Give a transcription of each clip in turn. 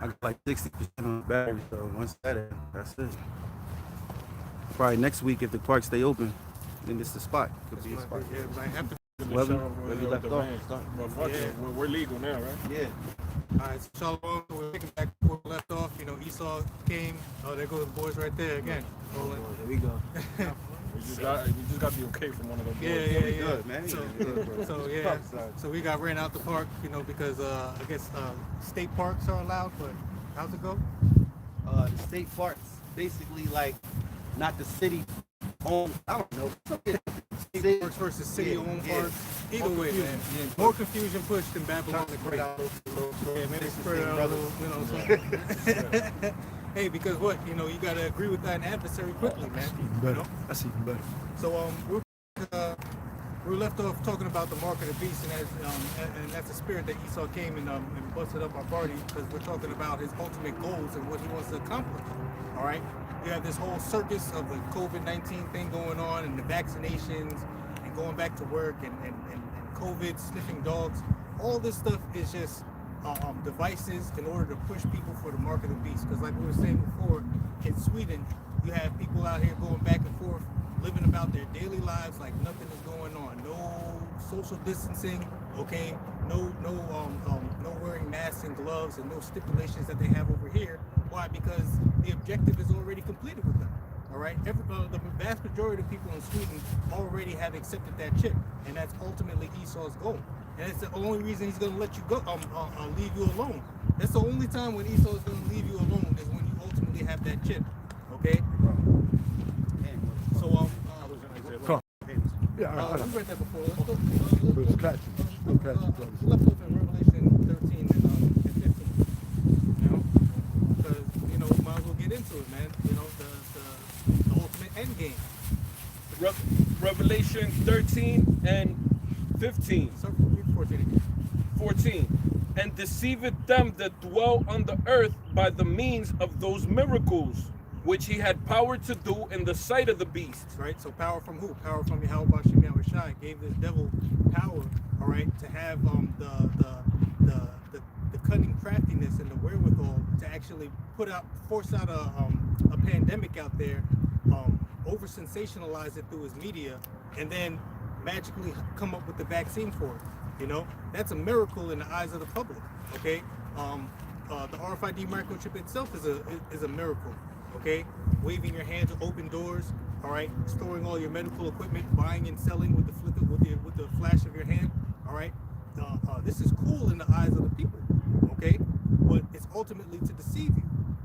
I got like 60% on the battery, so once that's it. Probably next week if the park stay open, then it's the spot. Could be a spot. Yeah, might have to. Where we left off. We're legal now, right? Yeah. All right, so we're picking back where we left off. You know, Esau came. Oh, there goes the boys right there again. Rolling. There we go. We just got the okay from one of those boys. Yeah. Good, man. So we got ran out the park, you know, because I guess state parks are allowed, but how's it go? The state parks basically like not the city owned. I don't know. State parks versus city-owned parks. Either way, man. More confusion pushed than Babylon the Great. Yeah, maybe spread it out a little, you know. So. Hey, because what? You know, you got to agree with that adversary quickly, man. Better. That's even better. So we left off talking about the mark of the beast, and that's the spirit that Esau came and busted up our party, because we're talking about his ultimate goals and what he wants to accomplish. All right, you have this whole circus of the COVID-19 thing going on, and the vaccinations, and going back to work, and COVID, sniffing dogs. All this stuff is just devices in order to push people for the mark of the beast. Because like we were saying before, in Sweden, you have people out here going back and forth, living about their daily lives like nothing is going on. No social distancing, okay? No wearing masks and gloves, and no stipulations that they have over here. Why? Because the objective is already completed with them. All right, the vast majority of people in Sweden already have accepted that chip, and that's ultimately Esau's goal. And that's the only reason he's going to let you go, leave you alone. That's the only time when Esau is going to leave you alone, is when you ultimately have that chip. Okay. So we read that before. Let's go. Left off in Revelation 13 and 15. You know, because you know we might as well get into it, man. You know, the ultimate end game. Revelation 13 and 15. 14. And deceiveth them that dwell on the earth by the means of those miracles which he had power to do in the sight of the beast. Right. So power from who? Power from Yahawashi, Yahawashi gave this devil power. All right, to have the cunning craftiness and the wherewithal to actually force out a pandemic out there, over sensationalize it through his media, and then magically come up with the vaccine for it. You know, that's a miracle in the eyes of the public. Okay, the RFID microchip itself is a miracle. Okay, waving your hands, open doors. All right, storing all your medical equipment, buying and selling with the flash of your hand. All right, this is cool in the eyes of the people. Okay, but it's ultimately to deceive you,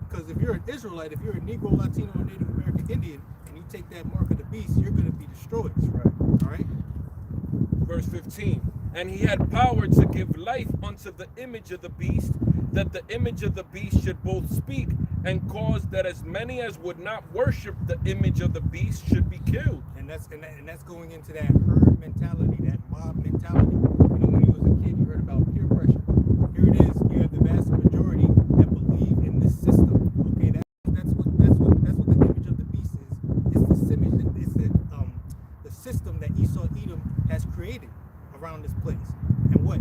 because if you're an Israelite, if you're a Negro, Latino, or Native American Indian, and you take that mark of the beast, you're going to be destroyed. Right. All right. Verse 15. And he had power to give life unto the image of the beast, that the image of the beast should both speak and cause that as many as would not worship the image of the beast should be killed. And that's going into that herd mentality, that mob mentality. You know, when you was a kid, you heard about peer pressure. Here it is. You have the vast majority that believe in this system. Okay, that's what the image of the beast is. It's the system that Esau Edom has created around this place. And what?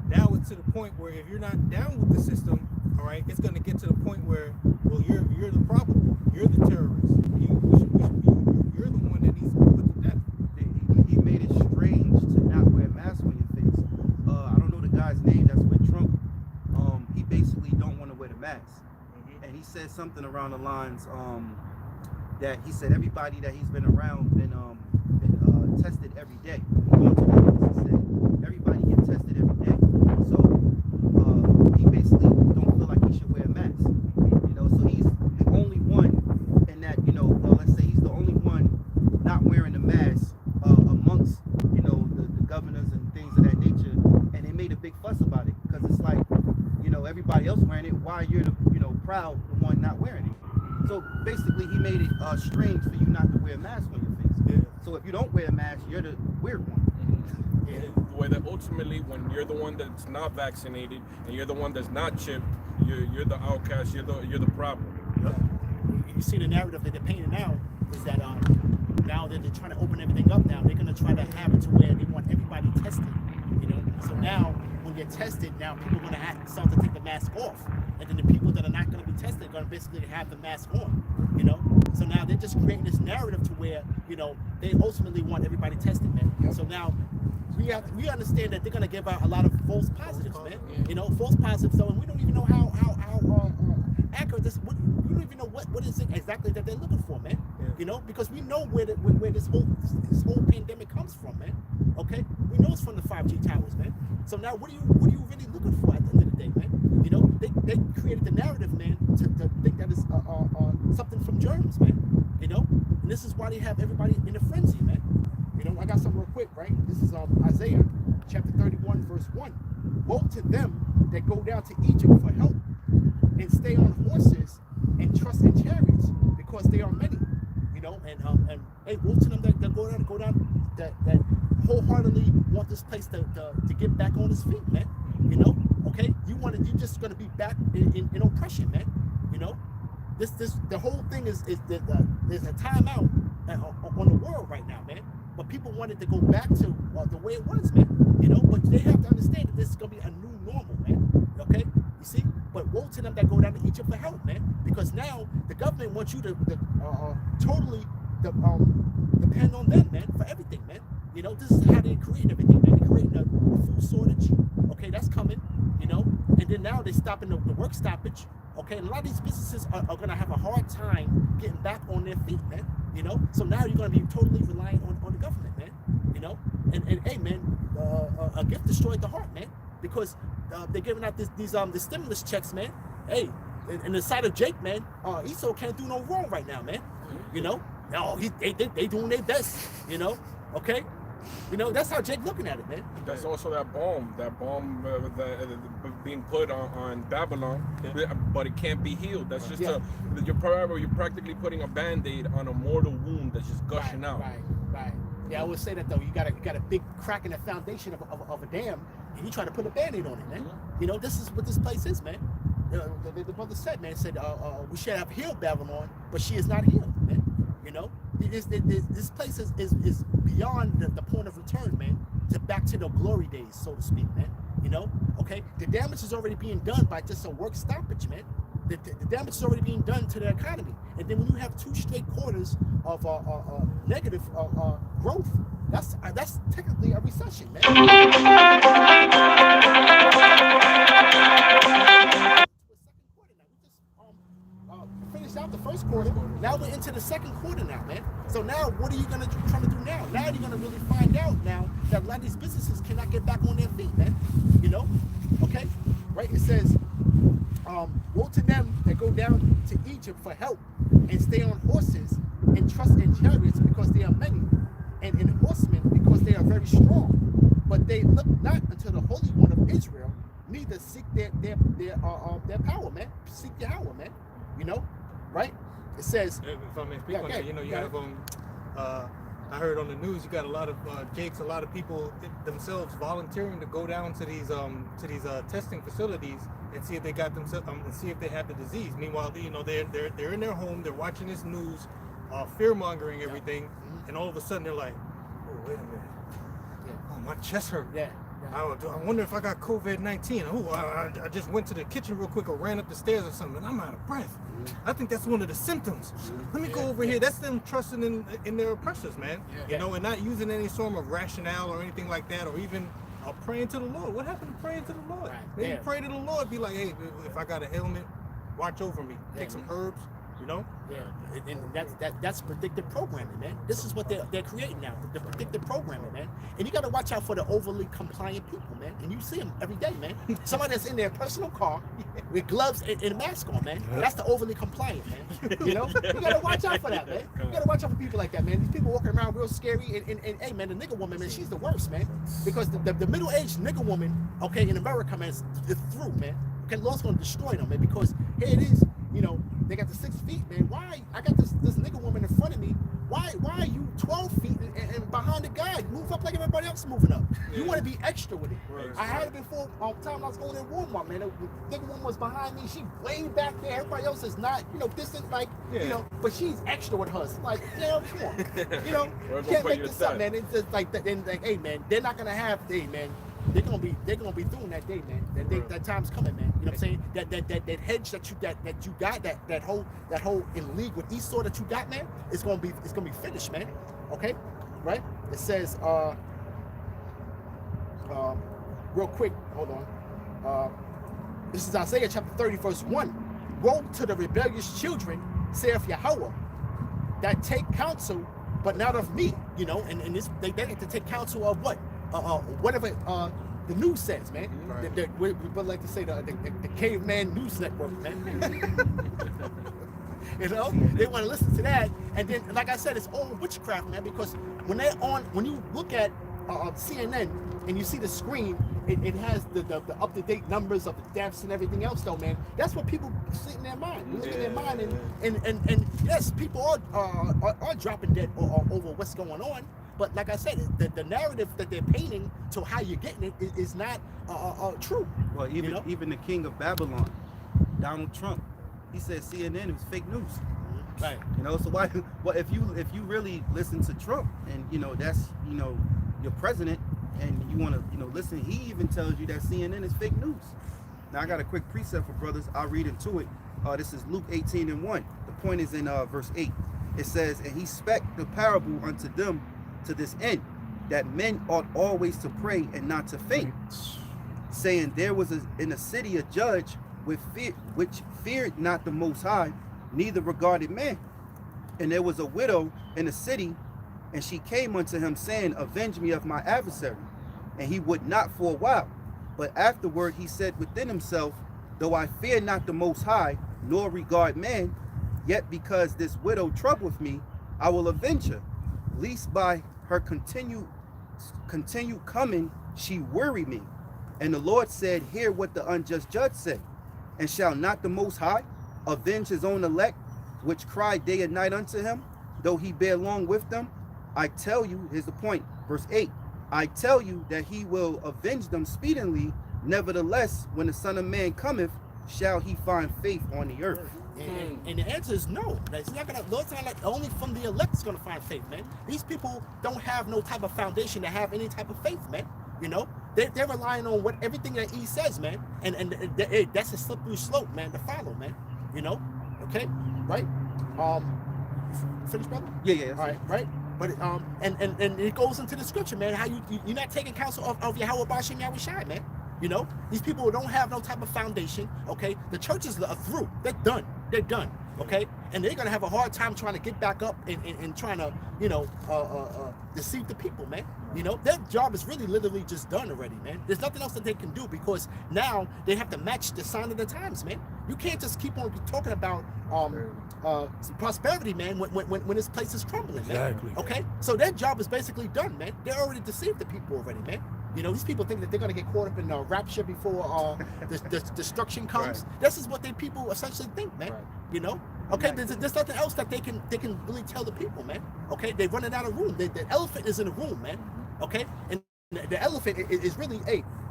Now it's to the point where if you're not down with the system, all right, it's going to get to the point where, well, you're the problem. You're the terrorist. You're the one that needs to be put to death. He made it strange to not wear a mask on your face. I don't know the guy's name that's with Trump. He basically don't want to wear the mask. Mm-hmm. And he said something around the lines that he said everybody that he's been around been tested every day. He said everybody get tested every day. So he basically don't feel like he should wear a mask. You know, so he's the only one in that, you know, let's say he's the only one not wearing a mask amongst, you know, the governors and things of that nature. And they made a big fuss about it, because it's like, you know, everybody else wearing it, why you're the, you know, proud the one not wearing it. So basically he made it strange for you not to wear a mask on your face. Yeah. So if you don't wear a mask, you're the weird one. Yeah. The way that ultimately, when you're the one that's not vaccinated and you're the one that's not chipped, you're the outcast. You're the problem. Yep. You see the narrative that they're painting now is that now that they're trying to open everything up. Now they're going to try to have it to where they want everybody tested. You know, so now when they're tested, now people are going to start to take the mask off, and then the going to basically have the mask on, you know. So now they're just creating this narrative to where, you know, they ultimately want everybody tested, man. So now we understand that they're going to give out a lot of false positives, man. You know, false positives. So, and we don't even know how accurate this. We don't even know what is it exactly that they're looking for, man. You know, because we know where this whole pandemic comes from, man. Okay, we know it's from the 5G towers, man. So now, what are you really looking for at the end of the day, man? You know, they created the narrative, man, to think that it's something from germs, man. You know, and this is why they have everybody in a frenzy, man. You know, I got something real quick, right? This is Isaiah chapter 31, verse 1. Woe to them that go down to Egypt for help and stay on horses and trust in chariots, because they are many. You know, and hey, woe to them that go down that wholeheartedly want this place to get back on its feet, man. You know, okay? You're just gonna be back in oppression, man. You know, the whole thing is there's a timeout on the world right now, man. But people wanted to go back to the way it was, man. You know, but they have to understand that this is gonna be a new normal, man. Okay, you see? But woe to them that go down to Egypt for help, man, because now the government wants you to totally depend on them, man, for everything, man. You know, this is how they create everything, man. They're creating a food shortage. Okay, that's coming. You know, and then now they're stopping the work stoppage. Okay, and a lot of these businesses are going to have a hard time getting back on their feet, man. You know, so now you're going to be totally reliant on the government, man. You know, and hey, man, a gift destroyed the heart, man, because they're giving out the stimulus checks, man. Hey, in the side of Jake, man, Esau can't do no wrong right now, man. You know, no, they doing their best. You know, okay. You know, that's how Jake looking at it, man. That's also that bomb being put on Babylon, but it can't be healed. That's just you're practically putting a Band-Aid on a mortal wound that's just gushing out. Right. Yeah, I would say that though. You got a big crack in the foundation of a dam, and you try to put a Band-Aid on it, man. You know, this is what this place is, man. The brother said, man, we should have healed Babylon, but she is not healed, man. You know, this place is beyond the point of return, man, back to the glory days, so to speak, man. You know, okay, the damage is already being done by just a work stoppage, man. The damage is already being done to the economy, and then when you have 2 straight quarters of negative growth, that's technically a recession, man. Finished out the first quarter. Now we're into the second quarter now, man. So now what are you trying to do now? Now you're gonna really find out now that a lot of these businesses cannot get back on their feet, man. You know? Okay? Right? It says, woe to them that go down to Egypt for help and stay on horses and trust in chariots because they are many, and in horsemen because they are very strong. But they look not unto the Holy One of Israel, neither seek their power, man. Seek Yahawah, man. You know, right? It says. If I may speak on that, you know, you have I heard on the news you got a lot of a lot of people themselves volunteering to go down to these testing facilities and see if they got themselves and see if they have the disease. Meanwhile, you know, they're in their home, they're watching this news, fear mongering everything, and all of a sudden they're like, oh, wait a minute, oh, my chest hurt. I wonder if I got COVID-19. Oh, I just went to the kitchen real quick or ran up the stairs or something, and I'm out of breath. I think that's one of the symptoms. Let me go over here. That's them trusting in their oppressors, man. You know, and not using any sort of rationale or anything like that, or even praying to the Lord. What happened to praying to the Lord? Maybe pray to the Lord. Be like, hey, if I got an ailment, watch over me. Take some herbs. You know? Yeah, and that's predictive programming, man. This is what they're creating now, the predictive programming, man. And you got to watch out for the overly compliant people, man. And you see them every day, man. Somebody that's in their personal car with gloves and a mask on, man. That's the overly compliant, man. You know? You got to watch out for that, man. You got to watch out for people like that, man. These people walking around real scary. And hey, man, the nigga woman, man, she's the worst, man. Because the middle-aged nigga woman, okay, in America, man, is through, man. Okay, the law's going to destroy them, man. Because here it is, you know, they got the 6 feet, man. Why? I got this nigga woman in front of me. Why are you 12 feet and behind the guy? Move up like everybody else moving up. You want to be extra with it. I had it before time I was going in Walmart, man. The nigga woman was behind me. She way back there. Everybody else is not, you know, distant, like, you know, but she's extra with hers. Like, you know, come on. You know, you can't make this up, man. It's just like, hey, man, they're not going to have, hey, man, they're gonna be doing that day, man. That time's coming, man. You know what I'm saying? That hedge that you got, that whole in league with Esau that you got, man, it's gonna be finished, man. Okay, right? It says real quick, hold on. This is Isaiah chapter 30, verse 1. Woe to the rebellious children, saith Yahawah, that take counsel, but not of me. You know, and this, they have to take counsel of what? Whatever the news says, man. Right. We would like to say the caveman news network, man. You know, they want to listen to that, and then, like I said, it's all witchcraft, man. Because when you look at CNN and you see the screen, it has the up-to-date numbers of the deaths and everything else, though, man. That's what people sit in their mind. You look in their mind, and yes, people are dropping dead over what's going on. But like I said, the narrative that they're painting to how you're getting it is not true. Well, even the king of Babylon, Donald Trump, he said CNN was fake news. Right. You know, so why? Well, if you really listen to Trump, and you know that's your president, and you want to listen, he even tells you that CNN is fake news. Now I got a quick precept for brothers. I'll read into it. This is Luke 18:1. The point is in verse 8. It says, "And he spake the parable unto them to this end, that men ought always to pray and not to faint, saying, there was in a city a judge which feared not the Most High, neither regarded man. And there was a widow in the city, and she came unto him, saying, avenge me of my adversary. And he would not for a while. But afterward he said within himself, though I fear not the Most High, nor regard man, yet because this widow troubleth me, I will avenge her, lest by her continue coming she worry me. And the Lord said, hear what the unjust judge said. And shall not the Most High avenge his own elect, which cry day and night unto him, though he bear long with them? I tell you," here's the point, verse 8, "I tell you that he will avenge them speedily. Nevertheless, when the Son of Man cometh, shall he find faith on the earth?" And the answer is no. It's not gonna. Lord's not like only from the elect is gonna find faith, man. These people don't have no type of foundation to have any type of faith, man. You know, they're relying on what everything that he says, man. And that's a slippery slope, man, to follow, man. You know, okay, right? Finish, brother? Yeah. All right, right. But and it goes into the scripture, man. How you're not taking counsel of Yahawah, BaHaSham, Yahawashi, man. You know, these people don't have no type of foundation. Okay, the churches are through. They're done. They're done. Okay, and they're gonna have a hard time trying to get back up and trying to deceive the people, man. You know, their job is really literally just done already, man. There's nothing else that they can do because now they have to match the sign of the times, man. You can't just keep on talking about prosperity, man, when this place is crumbling, man. Exactly. Okay, so their job is basically done, man. They already deceived the people already, man. You know, these people think that they're gonna get caught up in rapture before the destruction comes. Right. This is what they people essentially think, man. Right. You know, okay. There's nothing else that they can really tell the people, man. Okay, they're running out of room. The elephant is in the room, man. Okay, and the elephant is really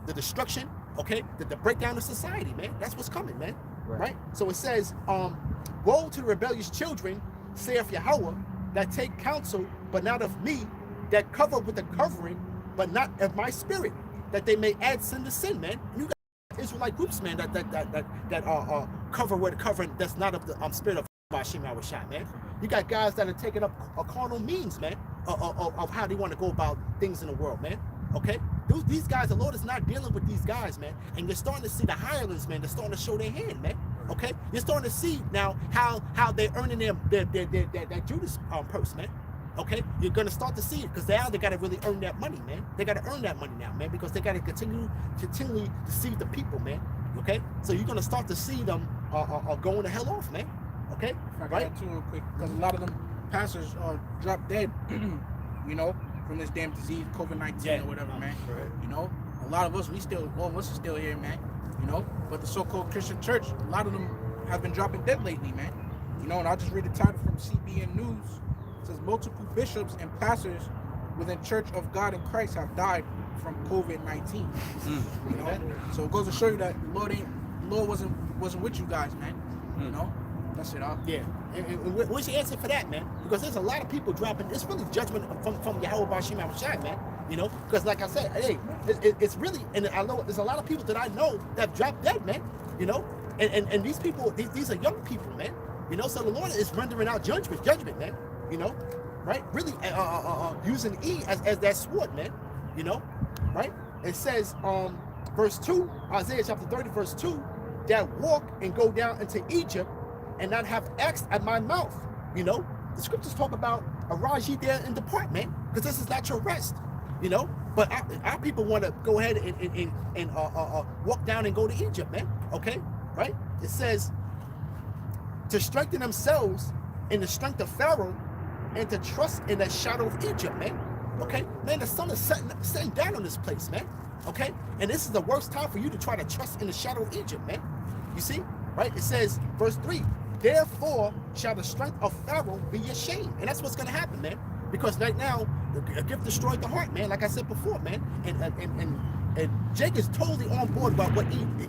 the destruction. Okay, the breakdown of society, man. That's what's coming, man. Right. So it says, woe to the rebellious children, saith Yahawah, that take counsel, but not of me, that cover with the covering, but not of my spirit, that they may add sin to sin, man. And you got Israelite groups, man, that cover with a covering that's not of the spirit of BaHaSham, Yahawashi, man. You got guys that are taking up a carnal means, man, of how they want to go about things in the world, man. Okay, these guys, the Lord is not dealing with these guys, man. And you're starting to see the hirelings, man. They're starting to show their hand, man. Okay, you're starting to see now how they're earning their Judas purse, man. Okay, you're gonna start to see it because now they gotta really earn that money, man. They gotta earn that money now, man, because they gotta continually deceive the people, man. Okay, so you're gonna start to see them going the hell off, man. Okay, If I right? got too real quick, because a lot of them pastors are dropped dead, you know, from this damn disease, COVID-19 or whatever, man. Right. You know, a lot of us, all of us are still here, man. You know, but the so-called Christian church, a lot of them have been dropping dead lately, man. You know, and I'll just read the title from CBN News. It says multiple bishops and pastors within Church of God in Christ have died from COVID-19. You know, so it goes to show you that the Lord wasn't with you guys, man. You know, that's it. Yeah. And what's your answer for that, man? Because there's a lot of people dropping. It's really judgment from Yahawah, BaHaSham, Yahawashi, man. You know, because like I said, hey, it's really, and I know there's a lot of people that I know that have dropped dead, man. You know, and these people, these are young people, man. You know, so the Lord is rendering out judgment, man. You know, right? Really, using E as that sword, man. You know, right? It says, verse 2, Isaiah chapter 30, verse 2, that walk and go down into Egypt and not have X at my mouth. You know, the scriptures talk about arise ye there and depart, man, because this is not your rest. You know, but our people want to go ahead and walk down and go to Egypt, man. Okay, right? It says to strengthen themselves in the strength of Pharaoh and to trust in the shadow of Egypt, man. Okay, man, the sun is setting down on this place, man. Okay, and this is the worst time for you to try to trust in the shadow of Egypt, man. You see, right? It says, verse 3, therefore shall the strength of Pharaoh be your shame. And that's what's going to happen, man. Because right now, the gift destroyed the heart, man. Like I said before, man. And Jake is totally on board about what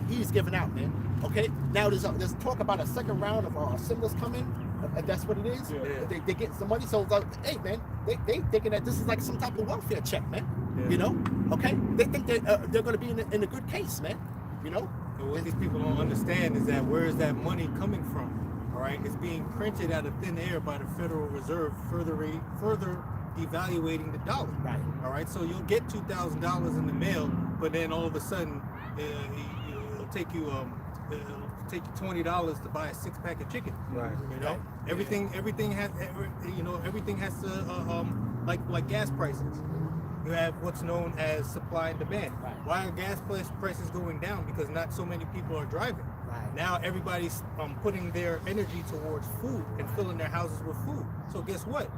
he's giving out, man. Okay? Now there's talk about a second round of symbols coming. If that's what it is. Yeah. They get some money. So, hey, man, they thinking that this is like some type of welfare check, man. Yeah. You know? Okay? They think they're going to be in a good case, man. You know? And what these people don't understand is that where is that money coming from? All right, it's being printed out of thin air by the Federal Reserve, further devaluating the dollar. Right. All right, so you'll get $2,000 in the mail, but then all of a sudden, it'll take you $20 to buy a 6-pack of chicken. Right. You know, everything has to like gas prices. You have what's known as supply and demand. Right. Why are gas prices going down? Because not so many people are driving. Right. Now everybody's putting their energy towards food and filling their houses with food. So guess what?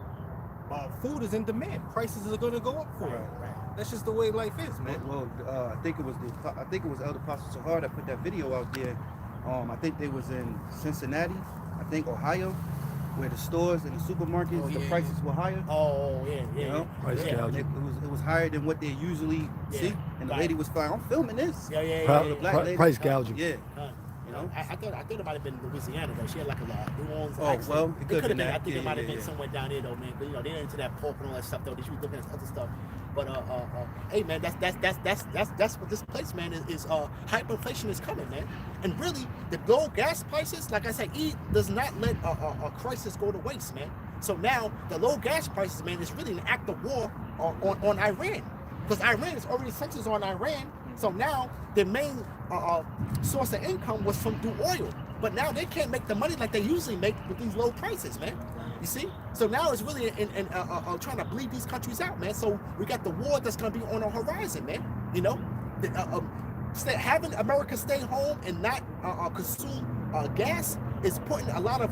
Food is in demand. Prices are going to go up for it. Right. That's just the way life is, man. Well, I think it was Elder Pastor Sahar that put that video out there. I think they was in Cincinnati, I think Ohio, where the stores and the supermarkets, the prices were higher. Oh, yeah. You know, Price gouging. It was higher than what they usually see, and the lady was fine. I'm filming this. Yeah. The black lady. Price gouging. Yeah. You know, I thought it might have been Louisiana though. She had like a New Orleans accent. Well, it could have been. I think Yeah, it might have yeah, been somewhere down there though, man. But you know, they're into that pork and all that stuff though. They should be looking at other stuff. But hey man, that's what this place, man, is hyperinflation is coming, man. And really, the low gas prices, like I said, does not let a crisis go to waste, man. So now the low gas prices, man, is really an act of war on Iran, because Iran is already sanctions on Iran. So now the main source of income was from through oil, but now they can't make the money like they usually make with these low prices, man. You see? So now it's really in trying to bleed these countries out, man. So we got the war that's going to be on the horizon, man. You know, having America stay home and not consume gas is putting a lot of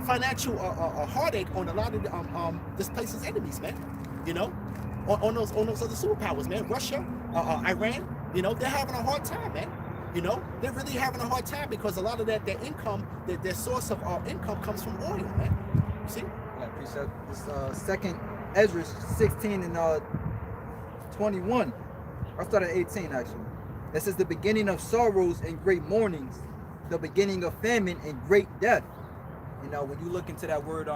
financial heartache on a lot of this place's enemies, man. You know, on those other superpowers, man. Russia, Iran. You know, they're having a hard time, man. You know, they're really having a hard time because a lot of their income, their source of income comes from oil, man. You see? Yeah, precept. This second Ezra 16 and 21. I'll start at 18 actually. It says the beginning of sorrows and great mournings, the beginning of famine and great death. You know, when you look into that word,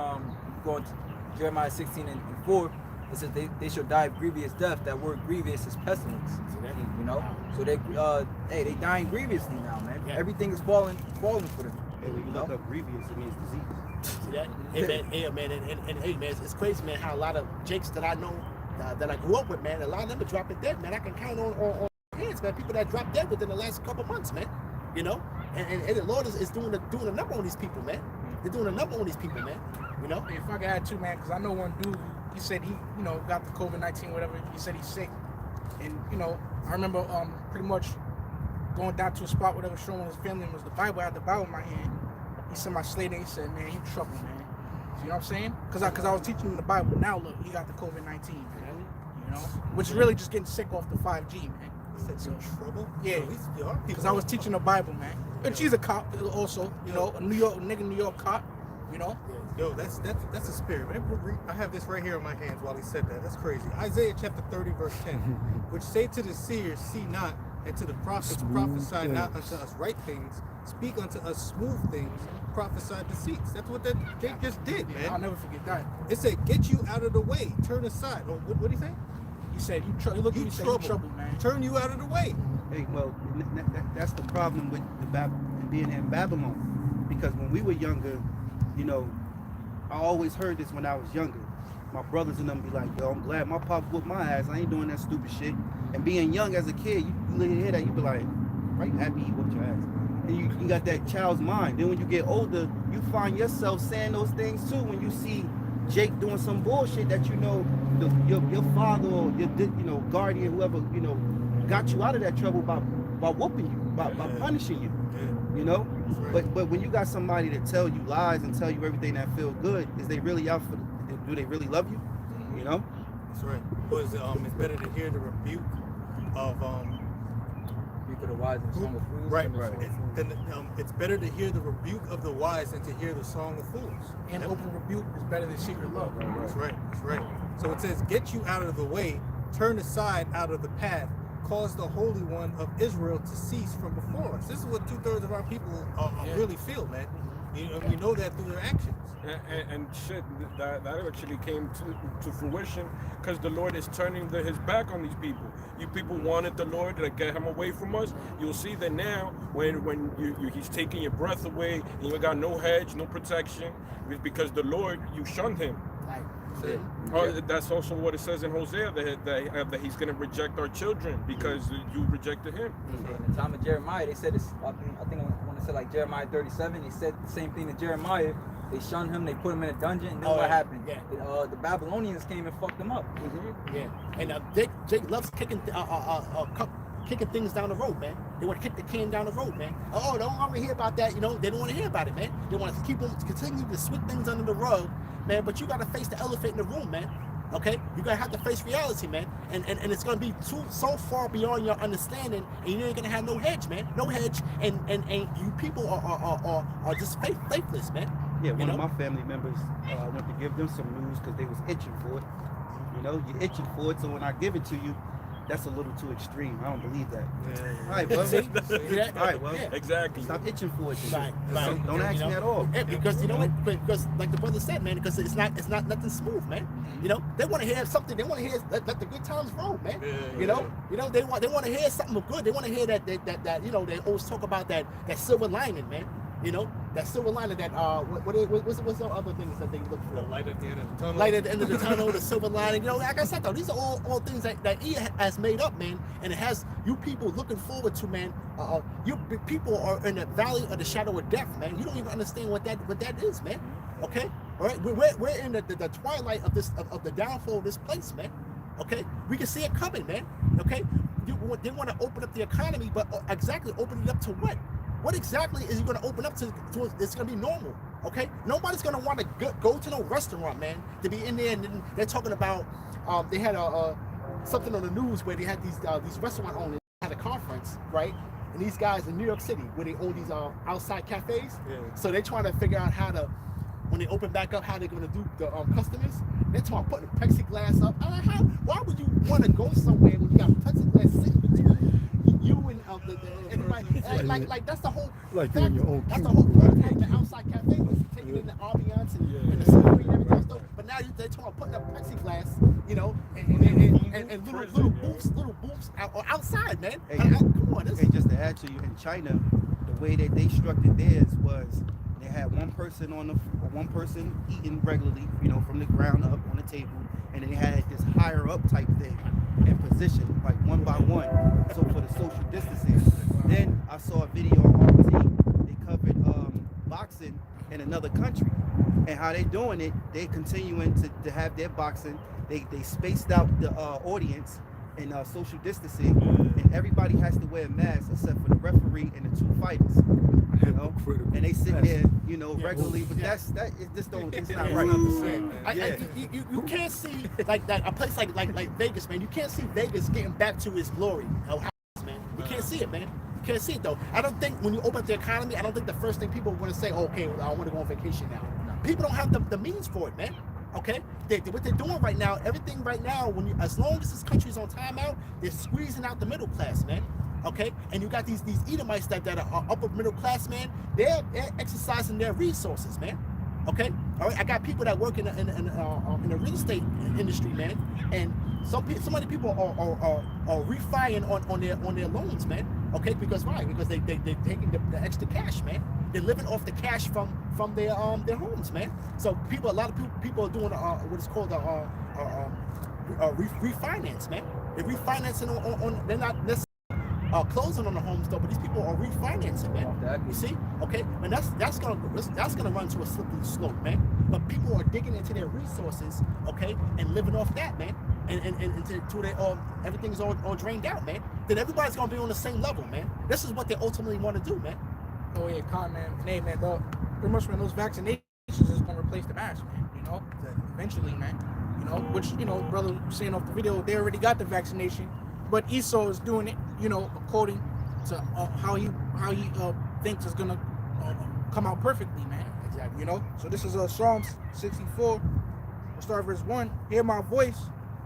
going to Jeremiah 16 and 4, it says they shall die of grievous death. That word grievous is pestilence. You know, so they dying grievously now, man. Yeah. Everything is falling for them. Hey, when you look up grievous, it means disease. See that? Hey man, and hey man, it's crazy, man, how a lot of Jakes that I know that I grew up with, man, a lot of them are dropping dead, man. I can count on hands, man, people that dropped dead within the last couple months, man. You know, and the Lord is doing a number on these people, man. They're doing a number on these people, man. You know. If I could add too, man, because I know one dude. He said he, you know, got the COVID-19, whatever. He said he's sick, and you know, I remember pretty much going down to a spot, whatever, showing his family was the Bible. I had the Bible in my hand. He said my slate, and he said, man, you in trouble, man. So, you know what I'm saying? Because I was teaching him the Bible. Now look, he got the COVID-19. You know, which is really just getting sick off the 5G, man. He said you're in trouble. Yeah, because I was teaching the Bible, man. And she's a cop also, you know, a New York cop, you know. Yo, that's a spirit, man. I have this right here in my hands while he said that. That's crazy. Isaiah chapter 30, verse 10, which say to the seers, see not, and to the prophets prophesy not unto us right things, speak unto us smooth things, prophesy deceits. That's what they just did, man. I'll never forget that. It said, get you out of the way, turn aside. Oh, what do you say? He said, you look at me, say you trouble, man. Turn you out of the way. Hey, well, that's the problem with being in Babylon. Because when we were younger, you know, I always heard this when I was younger. My brothers and them be like, yo, I'm glad my pop whooped my ass. I ain't doing that stupid shit. And being young as a kid, you hear that, you be like, right, happy he whooped your ass. And you got that child's mind. Then when you get older, you find yourself saying those things too. When you see Jake doing some bullshit that you know your father or your guardian, whoever, you know, got you out of that trouble by whooping you, by punishing you. You know? Right. But when you got somebody that tell you lies and tell you everything that feel good, is they really out for do they really love you? You know? That's right. It's better to hear the rebuke of the wise and song of fools. Right. It's better to hear the rebuke of the wise than to hear the song of fools. And open rebuke is better than secret love. That's right. So it says, get you out of the way, turn aside out of the path, cause the Holy One of Israel to cease from before us. This is what 2/3 of our people really feel, man. We know that through their actions. And shit, that actually came to fruition because the Lord is turning his back on these people. You people wanted the Lord to get him away from us. You'll see that now when he's taking your breath away and you got no hedge, no protection, it's because the Lord, you shunned him. That's also what it says in Hosea, that he's going to reject our children because you rejected him. In the time of Jeremiah, they said this, I think I want to say like Jeremiah 37, they said the same thing to Jeremiah. They shunned him, they put him in a dungeon, and then what happened? Yeah. The Babylonians came and fucked him up. Mm-hmm. Yeah. And Jake loves kicking things down the road, man. They want to kick the can down the road, man. Oh, don't want to hear about that. You know, they don't want to hear about it, man. They want to continue to sweep things under the rug, man. But you got to face the elephant in the room, man. Okay, you're gonna have to face reality, man, and it's gonna be so far beyond your understanding, and you ain't gonna have no hedge, man, no hedge, and you people are just faithless, man. Yeah, one of my family members went to give them some news because they was itching for it. You know, you're itching for it, so when I give it to you, that's a little too extreme. I don't believe that. All right, well, all right, well, exactly. Stop itching for it. Right. Don't ask me at all. Yeah, because you know what? Because like the brother said, man, because it's not nothing smooth, man. You know, they want to hear something. They want to hear let the good times roll, man. You know, they want to hear something good. They want to hear that you know, they always talk about that silver lining, man. You know, that silver lining, that what's the other things that they look for? The light at the end of the tunnel. Light at the end of the tunnel, the silver lining. You know, like I said though, these are all things that he has made up, man, and it has you people looking forward to, man. You people are in the valley of the shadow of death, man. You don't even understand what that is, man. Okay, all right, we're in the twilight of the downfall of this place, man. Okay, we can see it coming, man. Okay, they want to open up the economy, but exactly open it up to what? What exactly is he going to open up to? It's going to be normal, okay? Nobody's going to want to go to no restaurant, man, to be in there. And then they're talking about they had something on the news where they had these restaurant owners had a conference, right? And these guys in New York City where they own these outside cafes. Yeah. So they're trying to figure out how to, when they open back up, how they're going to do the customers. They're talking about putting plexiglass up. I'm like, why would you want to go somewhere when you got plexiglass sitting between you and everybody? Like that's the whole like fact, in your own that's the whole point of the outside cafe was taking in the ambiance and the scenery and everything else. But now they're talking about putting up plexiglass, you know, and little booths outside, man. Hey, come on, hey, just to add to you, in China, the way that they structured theirs was they had one person eating regularly, you know, from the ground up on the table, and then they had this higher up type thing in position, like one by one. So for the social distancing. Then I saw a video on RT. They covered boxing in another country, and how they doing it. They continuing to have their boxing. They spaced out the audience and social distancing, and everybody has to wear a mask except for the referee and the two fighters. You know, and they sit there, you know, regularly, but it's not right. You can't see like that a place like Vegas, man. You can't see Vegas getting back to its glory, man. You can't see it, man. You can't see it though. I don't think when you open up the economy, I don't think the first thing people want to say, okay, I want to go on vacation now. People don't have the means for it, man. Okay, what they're doing right now, everything right now, as long as this country's on timeout, they're squeezing out the middle class, man. Okay, and you got these Edomites that are upper middle class, man. They're exercising their resources, man. Okay, all right. I got people that work in the real estate industry, man, and so many people are refining on their loans, man. Okay, because why? Because they're taking the extra cash, man. They're living off the cash from their homes, man. So a lot of people are doing what is called refinance, man. They're refinancing on they're not necessarily closing on the homes though, but these people are refinancing, man. You see, okay, and that's gonna run to a slippery slope, man. But people are digging into their resources, okay, and living off that, man, and until they everything's all drained out, man. Then everybody's gonna be on the same level, man. This is what they ultimately want to do, man. Oh yeah, con man, hey man, though, pretty much man, those vaccinations is gonna replace the mask, man. You know, eventually, man. You know, which brother saying off the video, they already got the vaccination. But Esau is doing it, according to how he thinks is gonna come out perfectly, man. Exactly. So this is Psalms 64. We'll start verse 1. Hear my voice,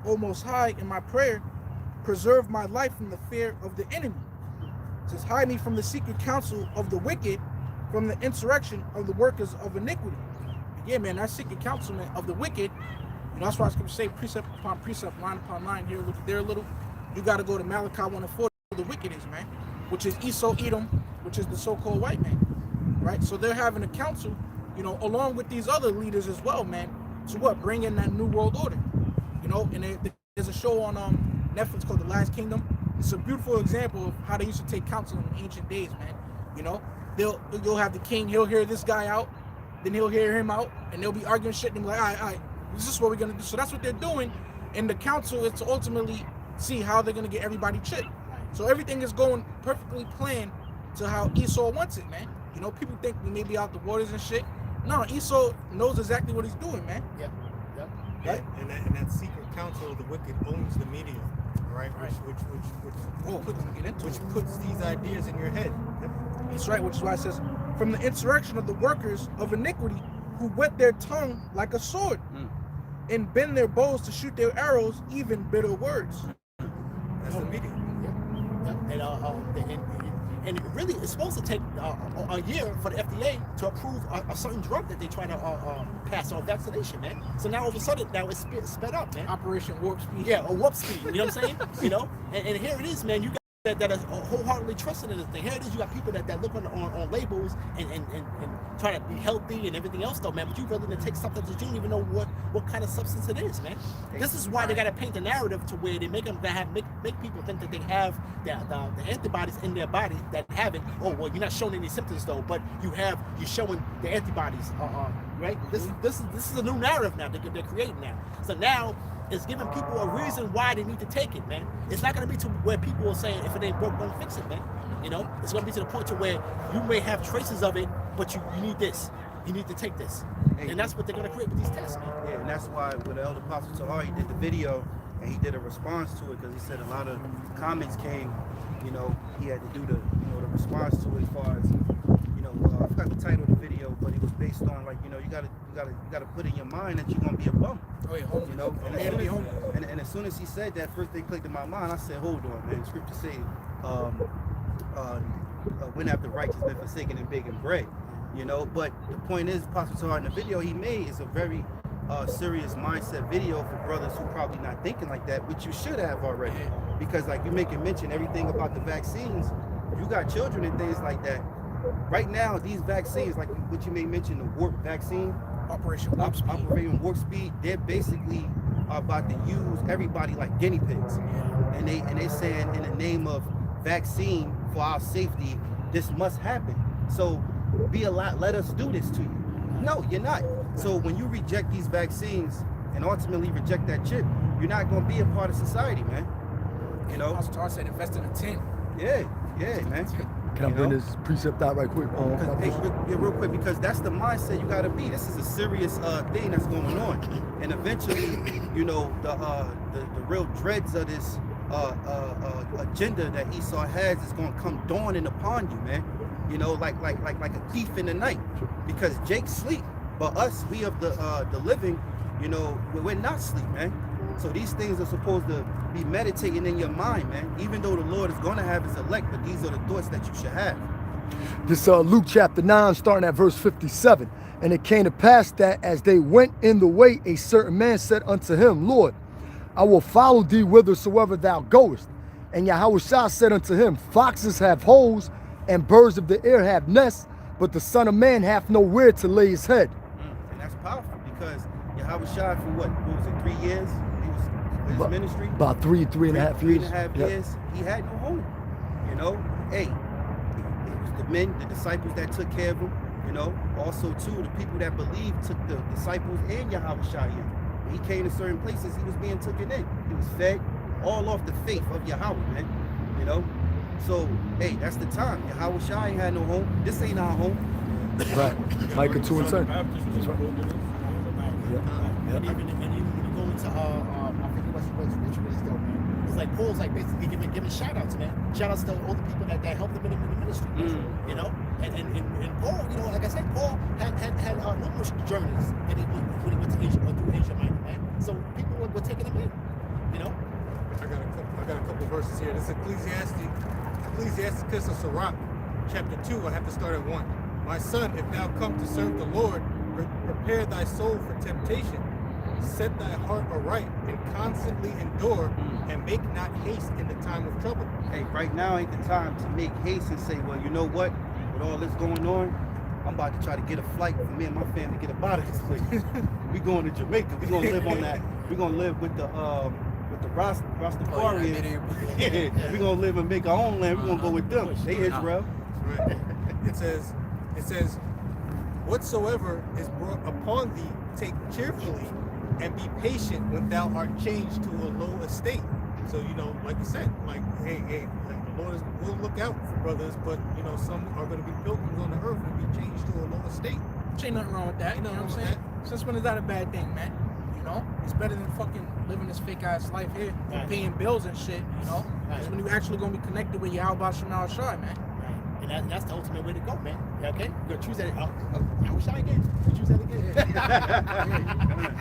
O Most High, in my prayer. Preserve my life from the fear of the enemy. It says, hide me from the secret counsel of the wicked, from the insurrection of the workers of iniquity. Yeah, man, that secret counsel, man, of the wicked. That's why I was going to say precept upon precept, line upon line, here a little, there a little. You got to go to Malachi 1:4, the wicked is, man, which is Esau, Edom, which is the so-called white man, right? So they're having a council, along with these other leaders as well, man, to bring in that new world order, and there's a show on Netflix called The Last Kingdom. It's a beautiful example of how they used to take counsel in the ancient days, man. You'll have the king, he'll hear this guy out, then he'll hear him out, and they'll be arguing shit, and they'll be like, all right, this is what we're going to do. So that's what they're doing, and the council is to ultimately see how they're gonna get everybody chipped. So everything is going perfectly planned to how Esau wants it, man. People think we may be out the waters and shit. No, Esau knows exactly what he's doing, man. Yeah. Right? And that secret council of the wicked owns the media, right? Which puts these ideas in your head. Yep. That's right, which is why it says, from the insurrection of the workers of iniquity, who whet their tongue like a sword, and bend their bows to shoot their arrows, even bitter words. That's the media. And it really is supposed to take a year for the FDA to approve a certain drug that they try to pass on vaccination, man. So now all of a sudden, it's sped up, man. Operation Warp Speed. Yeah, or Warp Speed. You know what I'm saying? And here it is, man. You got that are wholeheartedly trusting in this thing. Here it is. You got people that look on labels and try to be healthy and everything else, though, man. But you really to take something that you don't even know what kind of substance it is, man. This is why they got to paint the narrative to where they make people think that they have the antibodies in their body that haven't. Oh well, you're not showing any symptoms though, but you're showing the antibodies. Right? This is a new narrative now that they're creating now. So now it's giving people a reason why they need to take it, man. It's not going to be to where people are saying if it ain't broke, don't fix it, man. It's going to be to the point to where you may have traces of it, but you need this. You need to take this. And that's what they're going to create with these tests, man. Yeah, and that's why with the Elder Apostle Tahar, he did the video and he did a response to it because he said a lot of comments came, he had to do the response to it as far as, I forgot the title of the video, but it was based on you gotta put in your mind that you're gonna be a bum. Oh yeah, and as soon as he said that, first thing clicked in my mind, I said, hold on, man. Scripture say, when after righteous been forsaken and begging bread, But the point is, Apostle Tahar in the video he made is a very serious mindset video for brothers who probably not thinking like that, which you should have already, because like you making mention everything about the vaccines, you got children and things like that. Right now, these vaccines, like what you may mention, the warp vaccine, Operation Warp Speed. Operating Warp Speed, they're basically about to use everybody like guinea pigs. And they saying in the name of vaccine for our safety, this must happen. So let us do this to you. No, you're not. So when you reject these vaccines and ultimately reject that chip, you're not going to be a part of society, man. Pastor Tahar said invest in a tent. Yeah, man. Can I bring this precept out right quick? Real quick, because that's the mindset you got to be. This is a serious thing that's going on, and eventually, the real dreads of this agenda that Esau has is going to come dawning upon you, man. Like a thief in the night, because Jake sleep, but us, we of the living, we're not sleep, man. So these things are supposed to be meditating in your mind, man. Even though the Lord is going to have his elect, but these are the thoughts that you should have. This Luke chapter 9, starting at verse 57. And it came to pass that as they went in the way, a certain man said unto him, Lord, I will follow thee whithersoever thou goest. And Yahawashi said unto him, foxes have holes, and birds of the air have nests, but the Son of Man hath nowhere to lay his head. And that's powerful because Yahawashi for what was it, 3 years? He was in his ministry? About three and a half years. 3.5 years. He had no home. You know, hey, it was the men, the disciples that took care of him. You know, also too, the people that believed took the disciples and Yahawashi in. When he came to certain places, he was being taken in. He was fed all off the faith of Yahawah, man. You know? So, hey, that's the time. Yahawashi ain't had no home. This ain't our home. Right. Micah 2 and 10. That's right. And even when you go into I think it was GreatMillStone, man. It's like Paul's like basically giving shout outs, man. Shout outs to all the people that helped him in the ministry, you know. And Paul, you know, like I said, Paul had numerous journeys when he went to Asia or through Asia Minor, man. So people were taking him in, you know. I got a couple verses here. This is Ecclesiasticus of Sirach, chapter 2. I have to start at 1. My son, if thou come to serve the Lord, prepare thy soul for temptation. Set thy heart aright and constantly endure, and make not haste in the time of trouble. Hey, right now ain't the time to make haste and say, well, you know what? With all this going on, I'm about to try to get a flight for me and my family to get up out of this place. We going to Jamaica. We gonna live on that. We gonna live with the Rastafarians. Yeah, we gonna live and make our own land. We gonna go with them. They Israel. Right. It says, whatsoever is brought upon thee, take cheerfully, and be patient when thou art changed to a low estate. So, you know, like you said, like, hey, like the Lord will look out for brothers, but, you know, some are going to be pilgrims on the earth and be changed to a low estate. Ain't nothing wrong with that. You know what I'm saying? Since when is that a bad thing, man? You know, it's better than fucking living this fake ass life here, and paying bills and shit. You know, it's when you actually gonna be connected with BaHaSham, man. And that's the ultimate way to go, man. Okay, you're gonna choose that. I wish I again. You choose that again.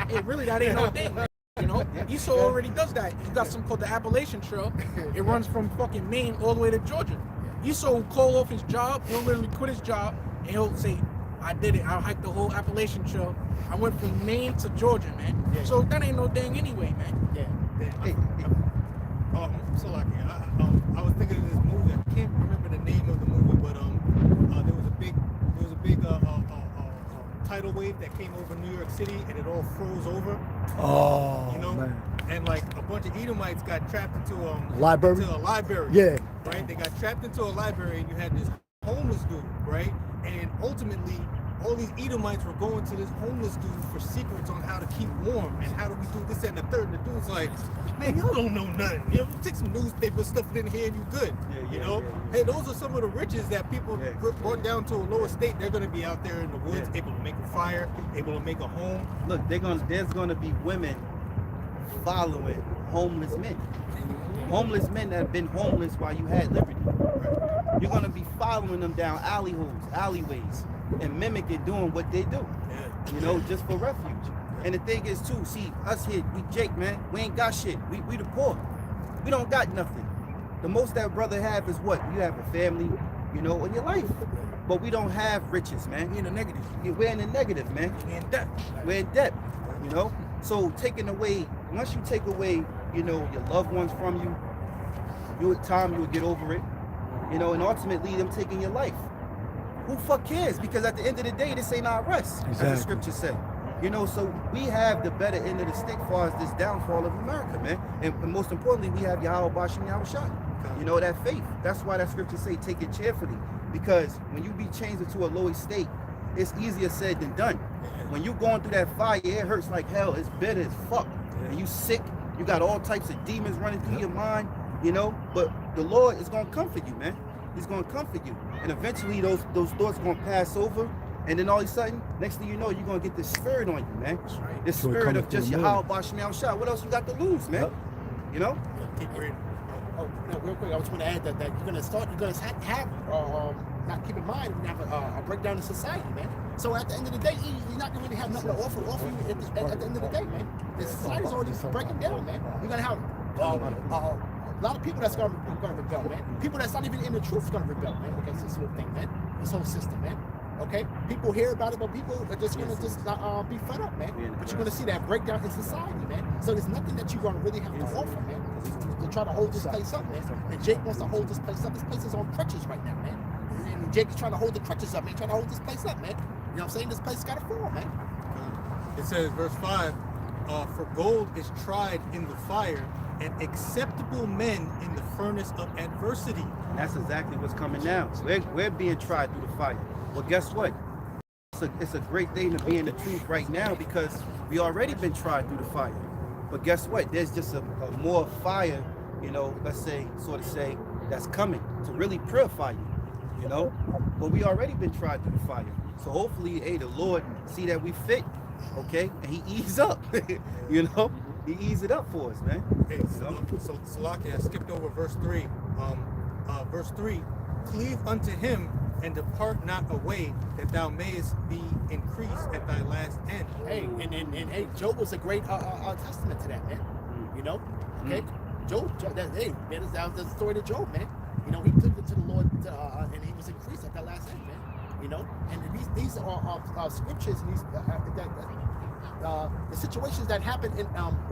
Hey, really, that ain't no thing, man. You know, Esau already does that. You got something called the Appalachian Trail. It runs from fucking Maine all the way to Georgia. Esau will call off his job. He'll literally quit his job, and he'll say, I did it. I hiked the whole Appalachian Trail. I went from Maine to Georgia, man. Yeah. So that ain't no thing anyway, man. Yeah. So like, I was thinking of this movie. I can't remember the name of the movie, but there was a big tidal wave that came over New York City, and it all froze over. Oh, you know, man. And like a bunch of Edomites got trapped into library. Into a library. Yeah. Right. They got trapped into a library, and you had this homeless dude, right? And ultimately, all these Edomites were going to this homeless dude for secrets on how to keep warm and how do we do this and the third. And the dude's like, man, y'all don't know nothing. You know, take some newspaper, stuff it in here, and you good. You know, hey, those are some of the riches that people brought down to a lower state. They're going to be out there in the woods, able to make a fire, able to make a home. Look, there's gonna be women following homeless men. Homeless men that have been homeless while you had liberty. You're gonna be following them down alleyways, and mimicking doing what they do. You know, just for refuge. And the thing is too, see, us here, we Jake, man, we ain't got shit. We the poor. We don't got nothing. The most that brother have is what? You have a family, you know, in your life. But we don't have riches, man. We're in the negative. We're in the negative, man. We're in debt. We're in debt, you know? So taking away, once you take away, you know, your loved ones from you, with time you will get over it, you know, and ultimately them taking your life. Who fuck cares? Because at the end of the day, this ain't our rest, as the scripture said. You know, so we have the better end of the stick as far as this downfall of America, man. And most importantly, we have Yahawah, BaHaSham, Yahawashi. You know, that faith. That's why that scripture say, take it cheerfully. Because when you be changed into a low estate, it's easier said than done. When you going through that fire, it hurts like hell. It's bitter as fuck. And you sick. You got all types of demons running through your mind, you know. But the Lord is going to comfort you, man. He's going to comfort you. And eventually those thoughts are going to pass over. And then all of a sudden, next thing you know, you're going to get this spirit on you, man. This spirit of just Yahawah, BaHaSham, Yahawashi. What else you got to lose, man? You know? Oh, no, real quick, I was going to add that you're going to have, not keep in mind, you're going to have a breakdown in society, man. So at the end of the day, you're not going to really have nothing to offer you at the end of the day, man. The society's already breaking down, man. You're gonna have a lot of people that's gonna rebel, man. People that's not even in the truth is gonna rebel, man, against this whole thing, man. This whole system, man. Okay, people hear about it, but people are just gonna be fed up, man. But you're gonna see that breakdown in society, man. So there's nothing that you're gonna really have to offer, man, to try to hold this place up, man. And Jake wants to hold this place up. This place is on crutches right now, man. And Jake is trying to hold the crutches up, man. Trying to hold this place up, man. You know what I'm saying? This place gotta fall, man. It says, verse 5, for gold is tried in the fire, and acceptable men in the furnace of adversity. That's exactly what's coming now. We're being tried through the fire. Well, guess what? It's a great thing to be in the truth right now because we already been tried through the fire. But guess what? There's just a more fire, you know, let's say, sort of say, that's coming to really purify you, you know? But we already been tried through the fire. So hopefully, hey, the Lord see that we fit, okay? And he ease up, you know? He ease it up for us, man. Hey, so Salaki, I skipped over verse 3. Verse 3, cleave unto him and depart not away, that thou mayest be increased at thy last end. Hey, and hey, Job was a great testament to that, man. You know, okay, Job, hey, man, that's the story of Job, man. You know, he cleaved to the Lord, and he was increased at that last end, man. You know, and these are scriptures, and these the situations that happen in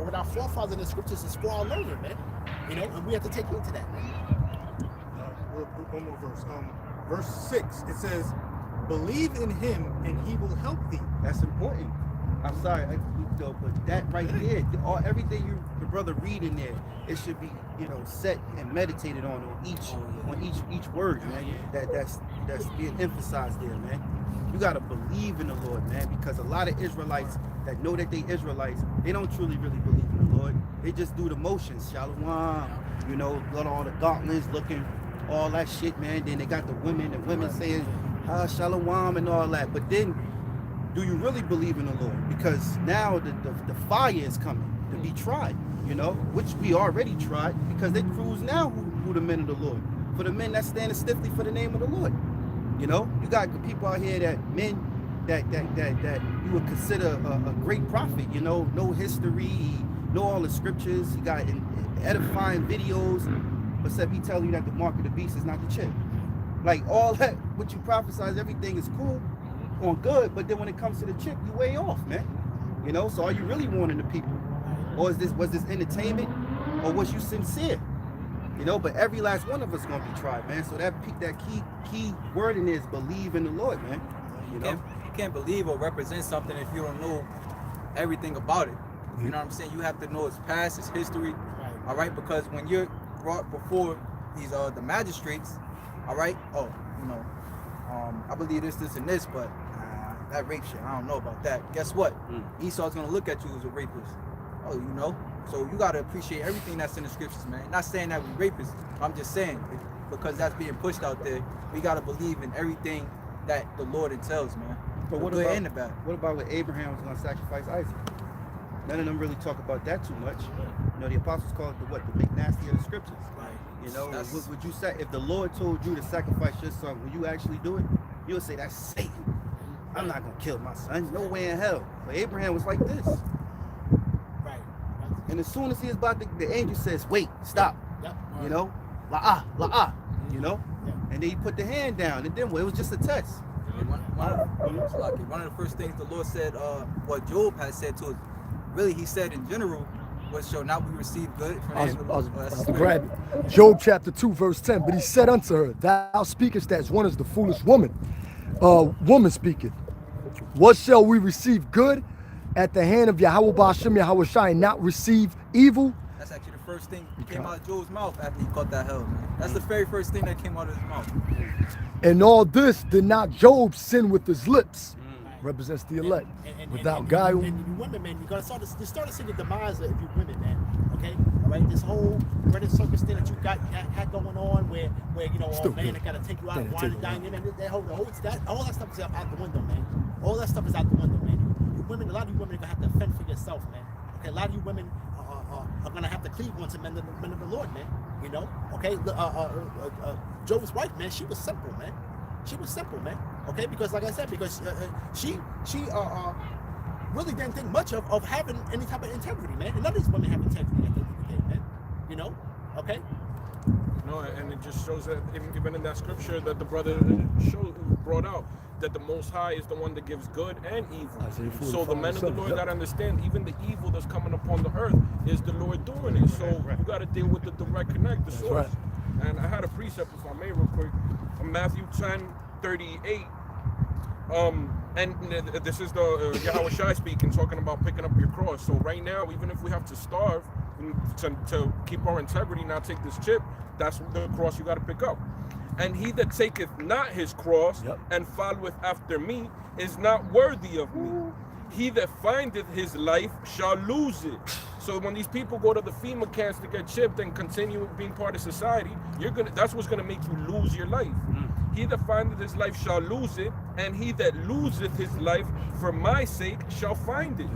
with our forefathers in the scriptures is for our learning, man. You know, and we have to take heed to that, man. One more verse. Verse 6, it says, believe in him and he will help thee. That's important. I'm sorry, but that right there, everything the brother read in there, it should be, you know, set and meditated on each word, man. That's being emphasized there, man. You gotta believe in the Lord, man, because a lot of Israelites that know that they Israelites, they don't truly really believe in the Lord. They just do the motions, shalom, you know, got all the garlands looking, all that shit, man. Then they got the women saying, shalom and all that. But then, do you really believe in the Lord? Because now the fire is coming to be tried, you know, which we already tried because they proves now who the men of the Lord. For the men that stand stiffly for the name of the Lord. You know, you got people out here that men that you would consider a great prophet, you know history, know all the scriptures, he got edifying videos, except he tell you that the mark of the beast is not the chick. Like all that, what you prophesize, everything is cool, on good, but then when it comes to the chick, you way off, man. You know, so are you really warning the people? Or was this entertainment? Or was you sincere? You know, but every last one of us gonna be tried, man. So that key word in there is believe in the Lord, man. You know? You can't believe or represent something if you don't know everything about it. You know what I'm saying? You have to know its past, its history, all right? Because when you're brought before these the magistrates, all right? Oh, you know, I believe this, and this, but that rape shit, I don't know about that. Guess what? Esau's gonna look at you as a rapist. Oh, you know? So you gotta appreciate everything that's in the scriptures, man. Not saying that we rapists. I'm just saying, because that's being pushed out there, we gotta believe in everything that the Lord entails, man. But what about when Abraham was gonna sacrifice Isaac? None of them really talk about that too much. You know, the apostles call it the big nasty of the scriptures. Right. You know, would you say if the Lord told you to sacrifice your son, would you actually do it? You would say that's Satan. I'm not gonna kill my son. No way in hell. But Abraham was like this. Right. And as soon as he is about to, the angel says, wait, stop. You know, la'ah, you know? And then he put the hand down, and then it was just a test. One of the first things the Lord said, what Job had said to us, really he said in general, was shall not we receive good from the hand of the Lord? I was grab it. Job chapter 2, verse 10. But he said unto her, thou speakest as one as the foolish woman. Woman speaketh. What shall we receive good at the hand of Yahawah BaHaSham Yahawashi and not receive evil? That's actually the first thing that came out of Job's mouth after he caught that hell, man. That's the very first thing that came out of his mouth. And all this did not Job sin with his lips. Represents the elect. Without guile. And you women, man, you're gonna start to see the demise of you women, man. Okay? All right, this whole credit circus thing that you had going on where you know, all man, they gotta take you out and wine and dine, and all that stuff is out the window, man. All that stuff is out the window, man. You women, a lot of you women are gonna have to fend for yourself, man. Okay, a lot of you women are gonna have to cleave onto men of the Lord, man. You know, okay. Job's wife, man, she was simple, man. She was simple, man. Okay, because like I said, because she really didn't think much of having any type of integrity, man. And none of these women have integrity at the end of the day, man. You know? Okay? No, and it just shows that even in that scripture that the brother brought out, that the Most High is the one that gives good and evil. So the men of the Lord that understand even the evil that's coming upon the earth is the Lord doing it. So you got to deal with the direct connect, the source. And I had a precept, if I may, real quick, Matthew 10:38. And this is the Yahawashi speaking, talking about picking up your cross. So right now, even if we have to starve to keep our integrity, not take this chip, that's the cross you got to pick up. And he that taketh not his cross and followeth after me is not worthy of me. He that findeth his life shall lose it. So when these people go to the FEMA camps to get chipped and continue being part of society, that's what's gonna make you lose your life. He that findeth his life shall lose it, and he that loseth his life for my sake shall find it.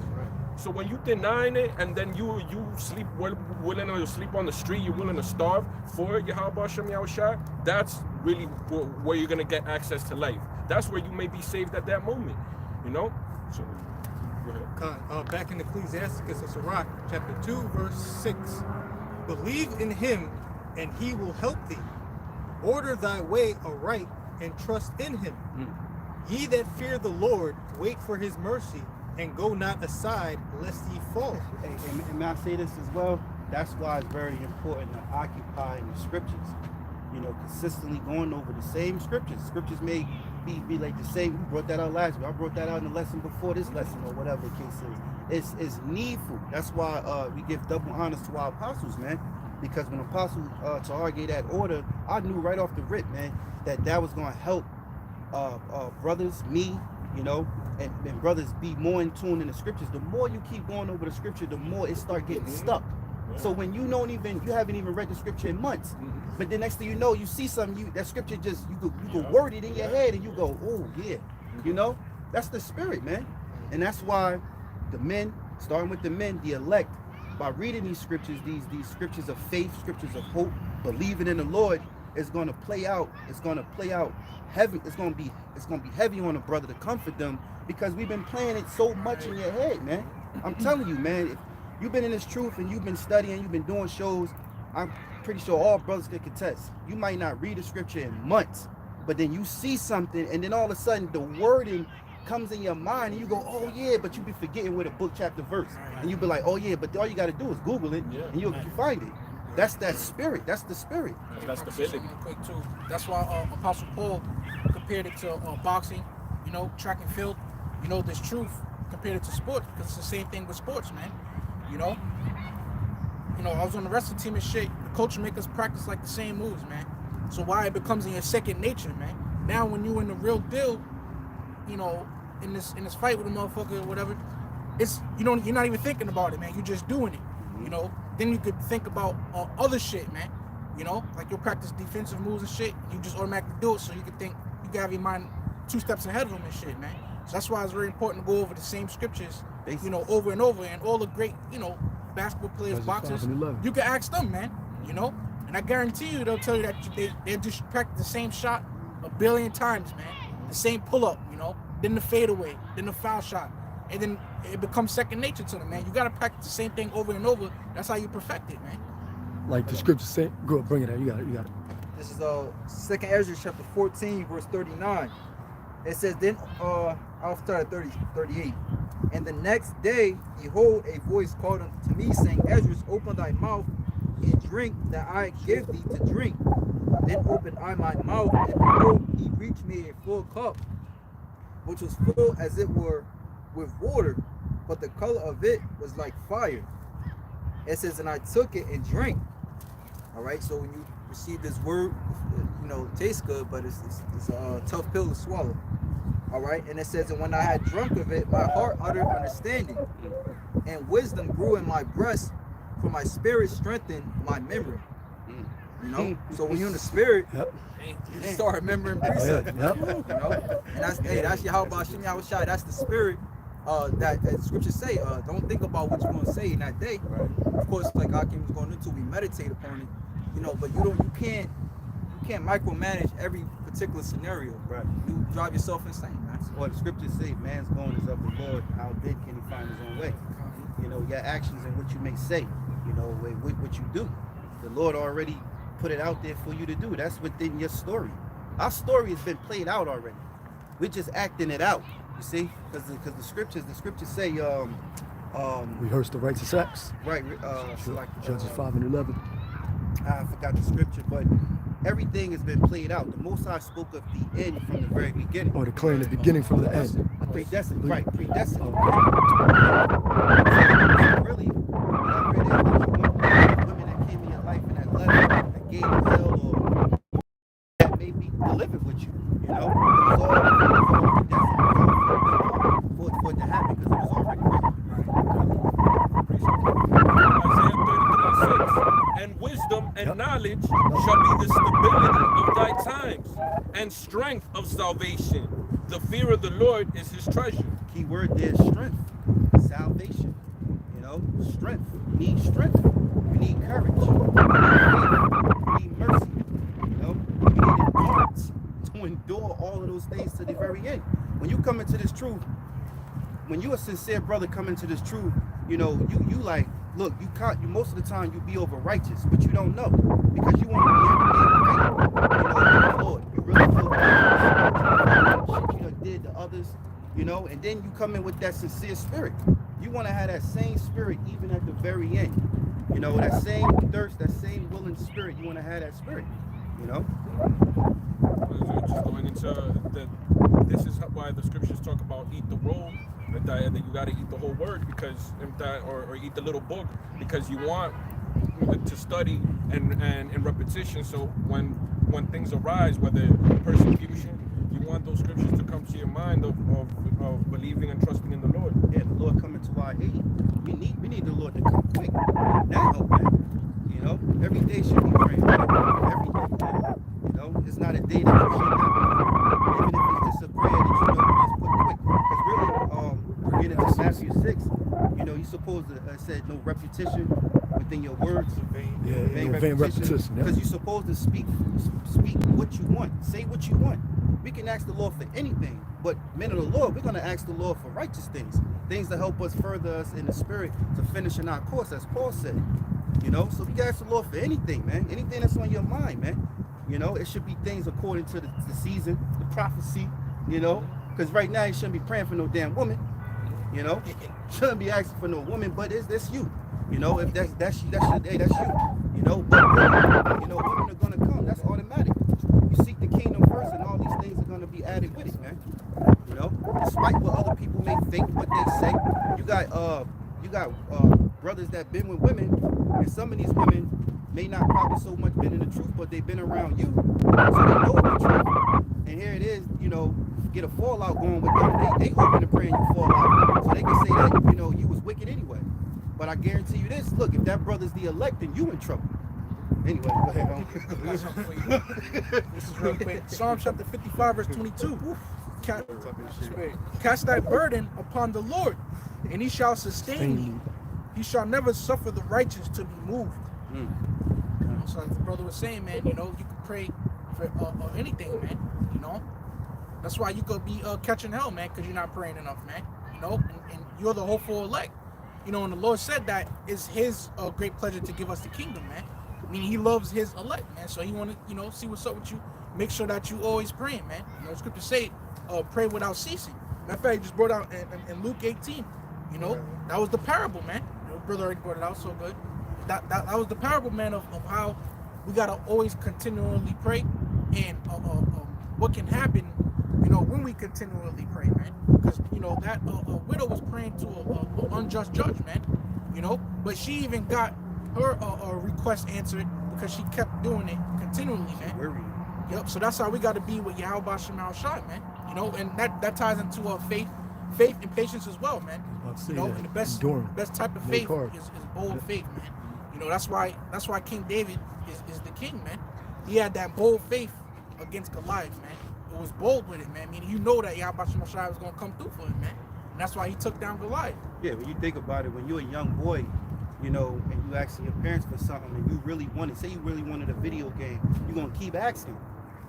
So when you denying it, and then you sleep willing to sleep on the street, you're willing to starve for BaHaSham Yahawashi, that's really where you're gonna get access to life. That's where you may be saved at that moment, you know. So go ahead. Back in Ecclesiasticus of Sirach, chapter 2, verse 6. Believe in him, and he will help thee. Order thy way aright, and trust in him. Ye that fear the Lord, wait for his mercy, and go not aside, lest ye fall. And may I say this as well? That's why it's very important to occupy in the scriptures. You know, consistently going over the same scriptures. Scriptures may be like the same. We brought that out last week. I brought that out in the lesson before this lesson, or whatever the case is. It's needful. That's why we give double honors to our apostles, man. Because when apostles Tahar gave that order, I knew right off the rip, man, that was going to help brothers, me, you know, and brothers be more in tune in the scriptures. The more you keep going over the scripture, the more it start getting stuck. So when you haven't even read the scripture in months, but the next thing you know, you see something, that scripture just, you go word it in your head and you go, oh yeah, you know, that's the spirit, man. And that's why the men, starting with the men, the elect, by reading these scriptures, these scriptures of faith, scriptures of hope, believing in the Lord, is going to play out. It's going to play out heavy. It's going to be heavy on a brother to comfort them, because we've been playing it so much in your head, man. I'm telling you, man. If you've been in this truth and you've been studying, you've been doing shows, I'm pretty sure all brothers can contest. You might not read the scripture in months, but then you see something, and then all of a sudden the wording comes in your mind, and you go, oh yeah, but you be forgetting with a book, chapter, verse, and you be like, oh yeah, but all you got to do is Google it, and you find it. That's that spirit. That's the spirit. That's the ability. Quick too. That's why Apostle Paul compared it to boxing, you know, track and field. You know, there's truth compared it to sports, because it's the same thing with sports, man. You know, I was on the wrestling team and shit. The coach make us practice like the same moves, man. So why it becomes in your second nature, man. Now when you in the real deal, you know, in this fight with a motherfucker or whatever, it's you're not even thinking about it, man. You're just doing it, you know. Then you could think about other shit, man. You know, like you'll practice defensive moves and shit. You just automatically do it, so you can think, you can have your mind 2 steps ahead of them and shit, man. So that's why it's very important to go over the same scriptures, you know, over and over. And all the great, you know, basketball players, boxers, you can ask them, man. You know, and I guarantee you, they'll tell you that they just practice the same shot 1 billion times, man. The same pull-up, you know, then the fadeaway, then the foul shot, and then it becomes second nature to them, man. You gotta practice the same thing over and over. That's how you perfect it, man. Like the scripture say, go bring it out. You got it. This is 2nd Ezra chapter 14, verse 39. It says, then I'll start at 38. And the next day, behold, a voice called unto me, saying, Ezra, open thy mouth and drink that I give thee to drink. Then opened I my mouth, and behold, he reached me a full cup, which was full as it were with water, but the color of it was like fire. It says, and I took it and drank. All right, so when you receive this word, you know, it tastes good, but it's a tough pill to swallow. All right, and it says, and when I had drunk of it, my heart uttered understanding, and wisdom grew in my breast, for my spirit strengthened my memory. You know, so when you're in the spirit, you start remembering precepts. You know, and that's BaHaSham Yahawashi. That's the spirit that scriptures say. Don't think about what you're going to say in that day. Of course, like Akim was going into, we meditate upon it. You know, but you can't can't micromanage every particular scenario. Right. You drive yourself insane, man. Well, the scriptures say, man's going is of the Lord. How then can he find his own way? You know, your actions and what you may say, you know, what you do. The Lord already put it out there for you to do. That's within your story. Our story has been played out already. We're just acting it out, you see? Because the scriptures say, Rehearse the righteous acts. right, like, Judges 5 and 11. I forgot the scripture, but everything has been played out. The Most High spoke of the end from the very beginning. Or declaring the beginning from the end. Predestined, right? Predestined. Oh. So really, whatever it is that you want, women that came in your life and that left, that gave you hell, or that may be delivered with you. You know, it was all predestined for it to happen because it was already written. Isaiah 33:6. And wisdom and knowledge shall be the stability of thy times, and strength of salvation. The fear of the Lord is his treasure. Key word there is strength, salvation. You know, strength. You need strength. You need courage. You need faith. You need mercy. You know, you need endurance to endure all of those things to the very end. When you come into this truth, when you a sincere brother come into this truth, you know, you like, look, you most of the time you be over righteous, but you don't know because you want to be everything right. You know, Lord, you really feel bad. Shit you done did to others, you know, and then you come in with that sincere spirit. You want to have that same spirit even at the very end. You know, that same thirst, that same willing spirit. You want to have that spirit. You know. Just going into this is why the scriptures talk about eat the roll, that you got to eat the whole word because or eat the little book because you want to study and in repetition. So when things arise, whether persecution, you want those scriptures to come to your mind of believing and trusting in the Lord. Yeah, the Lord coming to our aid. We need the Lord to come quick. That help, man. You know, every day should be praying. Every day, man. You know, it's not a day that you should not be praying. Even if it's just a prayer that you know you just put quick. Because really, getting into Matthew 6, you know, you're supposed to said no repetition within your words. Vain repetition. Because you're supposed to speak what you want. Say what you want. We can ask the Lord for anything, but men of the Lord, we're going to ask the Lord for righteous things that help us further us in the spirit to finish in our course, as Paul said. You know, so we can ask the Lord for anything, man. Anything that's on your mind, man. You know, it should be things according to the season, the prophecy, you know, because right now you shouldn't be praying for no damn woman. You know, shouldn't be asking for no woman, but that's you. You know, if that's you. You know, but you know, women are gonna come. That's automatic. You seek the kingdom first, and all these things are gonna be added with it, man. You know, despite what other people may think, what they say, you got brothers that been with women, and some of these women may not probably so much been in the truth, but they've been around you, so they know the truth. And here it is, you know, get a fallout going with them. They hoping to pray and you fall out, so they can say that, you know, you was wicked anyway. But I guarantee you this: look, if that brother's the elect, then you in trouble. Anyway, go ahead. This is real quick. Psalm chapter 55, verse 22. Cast thy burden upon the Lord, and he shall sustain thee. He shall never suffer the righteous to be moved. So like the brother was saying, man, you know, you can pray for anything, man. You know, that's why you could be catching hell, man, because you're not praying enough, man. You know, and you're the hopeful elect. You know, and the Lord said that it's his great pleasure to give us the kingdom, man. I mean, he loves his elect, man. So he want to, you know, see what's up with you. Make sure that you always praying, man. You know, scripture say, pray without ceasing. Matter of fact, he just brought out in Luke 18. You know, that was the parable, man. You know, brother already brought it out so good. That was the parable, man, of how we gotta always continually pray, and what can happen, you know, when we continually pray, man. Because you know that widow was praying to an unjust judge, man. You know, but she even got her request answered because she kept doing it continually, man. Yep. So that's how we got to be with Yahawashi, man. You know, and that ties into faith and patience as well, man. You know, and the best type of faith is bold faith, man. You know, that's why King David is the king, man. He had that bold faith against Goliath, man. It was bold with it, man. I mean, you know that Yahawashi was gonna come through for him, man. And that's why he took down Goliath. Yeah, when you think about it, when you're a young boy you know, and you asking your parents for something and you really wanted, say you really wanted a video game, you're gonna keep asking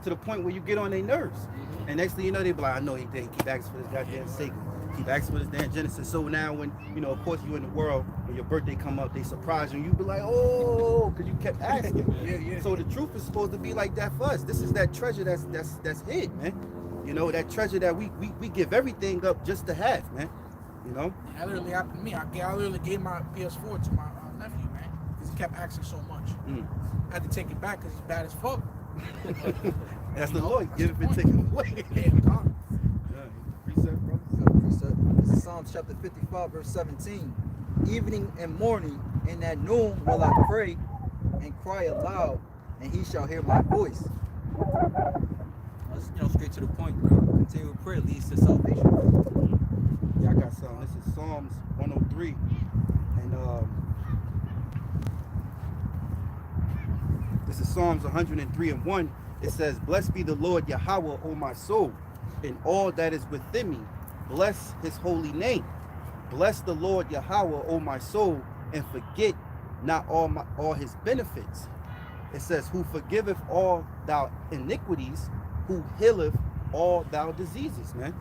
to the point where you get on their nerves. And next thing you know, they be like, I know he did, keep asking for this goddamn Sega, keep asking for this damn Genesis. So now when, you know, of course you in the world, when your birthday come up, they surprise you and you be like, oh, because you kept asking. Yeah. So the truth is supposed to be like that for us. This is that treasure that's hid, man. You know, that treasure that we give everything up just to have, man. You know? That literally happened to me. I literally gave my PS4 to my nephew, man, because he kept asking so much. I had to take it back because he's bad as fuck. That's You the know, Lord. that's Give the it and take it away. Yeah, God. Precept, brother. This is Psalms chapter 55, verse 17. Evening and morning, and at noon will I pray and cry aloud, and he shall hear my voice. Let's, straight to the point, bro. Continual prayer leads to salvation. Yeah, I got some. This is Psalms 103. And this is Psalms 103:1. It says, Blessed be the Lord Yahawah, O my soul, and all that is within me. Bless his holy name. Bless the Lord Yahawah, O my soul, and forget not all his benefits. It says, Who forgiveth all thou iniquities, who healeth all thou diseases, man.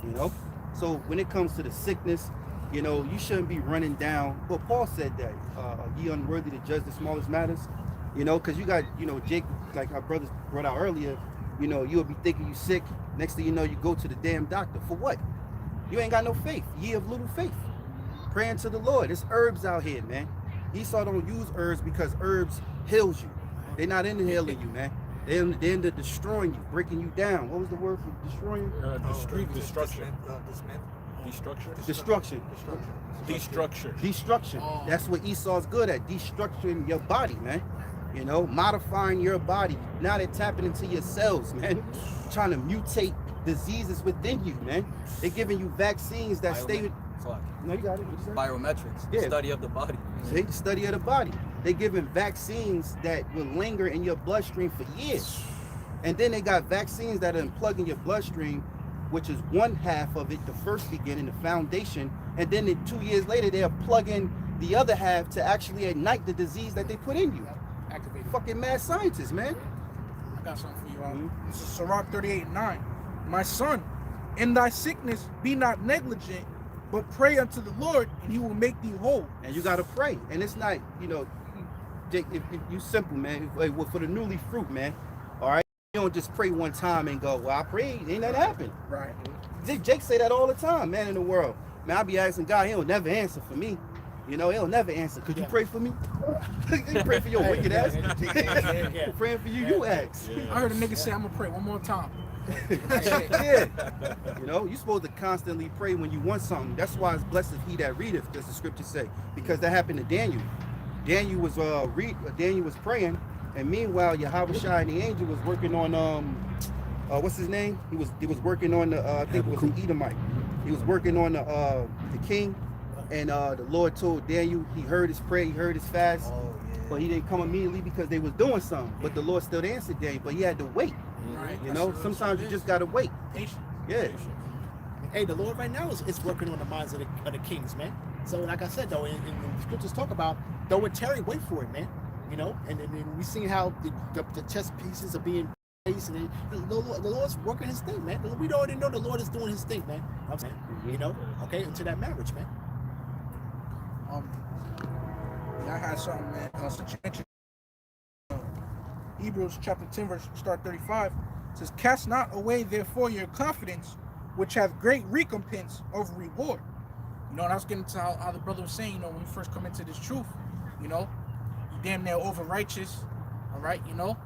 You know? So when it comes to the sickness, you know, you shouldn't be running down. Well, Paul said that, ye unworthy to judge the smallest matters, you know, because you got, you know, Jake, like our brothers brought out earlier, you know, you'll be thinking you sick. Next thing you know, you go to the damn doctor. For what? You ain't got no faith. Ye of little faith. Praying to the Lord. There's herbs out here, man. Esau don't use herbs because herbs heals you. They're not into healing you, man. They're into destroying you, breaking you down. What was the word for destroying? Destruction. Destruction. That's what Esau's good at. Destructing your body, man. You know, modifying your body. Now they're tapping into your cells, man. Trying to mutate diseases within you, man. They're giving you vaccines that stay with. No, you got it. Biometrics, Yeah. study of the body. See, the study of the body. They're giving vaccines that will linger in your bloodstream for years. And then they got vaccines that are plugging your bloodstream, which is one half of it, the first beginning, the foundation. And then 2 years later, they're plugging the other half to actually ignite the disease that they put in you. Activated. Fucking mad scientists, man. I got something for you. This is Sirach 38:9. My son, in thy sickness be not negligent, but pray unto the Lord, and he will make thee whole. And you gotta pray. And it's not, you know, Jake, if you simple, man. Well, for the newly fruit, man. All right, you don't just pray one time and go, well, I prayed, ain't that happen? Right. Jake say that all the time, man. In the world, man, I be asking God, he'll never answer for me. You know, he'll never answer. Could you pray for me? You pray for your wicked ass. Praying for you, you ask. I heard a nigga say, I'm gonna pray one more time. Yeah. You know, you're supposed to constantly pray when you want something. That's why it's blessed is he that readeth, does the scripture say. Because that happened to Daniel. Daniel was praying, and meanwhile Yahawashi and the angel was working on what's his name? He was working on the I think it was an Edomite. He was working on the king, and the Lord told Daniel, he heard his prayer, he heard his fast, but he didn't come immediately because they was doing something. But the Lord still answered Daniel, but he had to wait. Right. You know, sometimes you just gotta wait. Patience. Yeah. Hey, the Lord right now is working on the minds of the kings, man. So like I said, though, in the scriptures talk about, though it tarry, wait for it, man. You know, and we seen how the chess pieces are being placed, and the Lord's working his thing, man. We already know the Lord is doing his thing, man. I'm saying, you know, okay, into that marriage, man. I had something, man. Since you mentioned Hebrews chapter 10, verse start 35, it says, Cast not away therefore your confidence, which hath great recompense of reward. You know, and I was getting to how the brother was saying, you know, when you first come into this truth, you know, you damn near over righteous, all right, you know,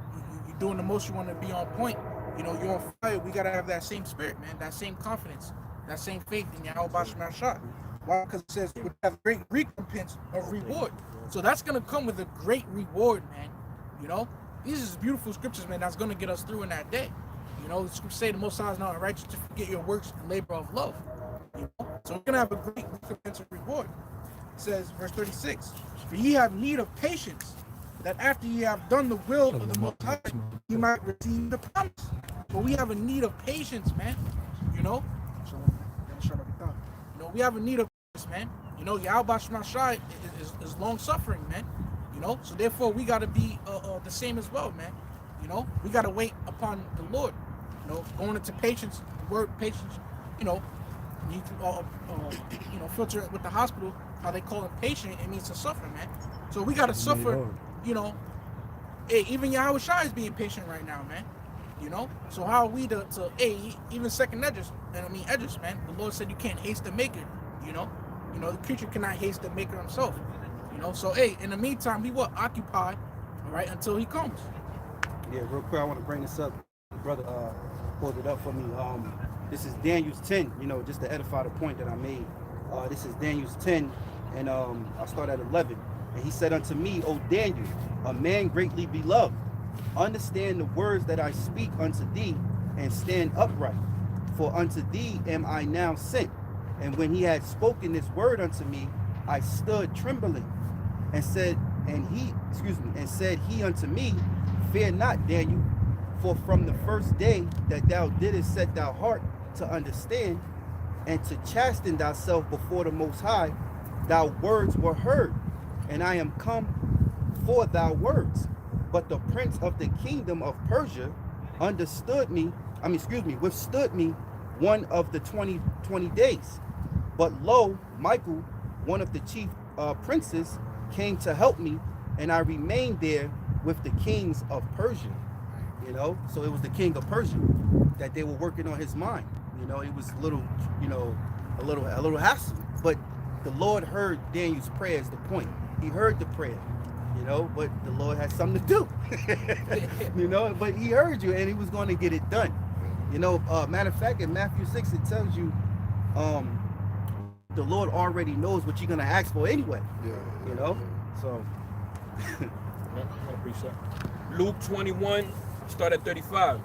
you're doing the most, you want to be on point, you know, you're on fire. We got to have that same spirit, man, that same confidence, that same faith in Yahawashi. Why? Because it says, which have great recompense of reward. So that's going to come with a great reward, man, you know. These are beautiful scriptures, man, that's going to get us through in that day. You know, the scriptures say the Most High is not righteous to forget your works and labor of love. You know? So we're going to have a great recompense of reward. It says, verse 36, For ye have need of patience, that after ye have done the will of the Most High, you might receive the promise. But we have a need of patience, man. You know? So, we have a need of patience, man. You know, Yahawah is long suffering, man. You know, so therefore we gotta be the same as well, man. You know, we gotta wait upon the Lord. You know, going into patience, the word patience. You know, you can filter it with the hospital. How they call it patient, it means to suffer, man. So we gotta suffer. You know, even Yahawashi is being patient right now, man. You know, so how are we to even second Edges? And I mean Edges, man. The Lord said you can't haste the maker. You know, the creature cannot haste the maker himself. You know, so in the meantime, we will occupy, all right, until he comes. Yeah, real quick, I want to bring this up. The brother pulled it up for me. This is Daniel's 10. You know, just to edify the point that I made. This is Daniel's 10, and I'll start at 11. And he said unto me, O Daniel, a man greatly beloved, understand the words that I speak unto thee, and stand upright. For unto thee am I now sent. And when he had spoken this word unto me, I stood trembling, and said he unto me, fear not, Daniel, for from the first day that thou didst set thy heart to understand, and to chasten thyself before the Most High, thy words were heard, and I am come for thy words. But the prince of the kingdom of Persia withstood me 1 of the 20 days. But lo, Michael, one of the chief princes, came to help me, and I remained there with the kings of Persia. You know, so it was the king of Persia that they were working on his mind. You know, it was a little hassle. But the Lord heard Daniel's prayer is the point. He heard the prayer, you know, but the Lord had something to do. You know, but he heard you and he was going to get it done. You know, matter of fact, in Matthew 6, it tells you the Lord already knows what you're going to ask for anyway. Yeah. You know, so. Luke 21, start at 35.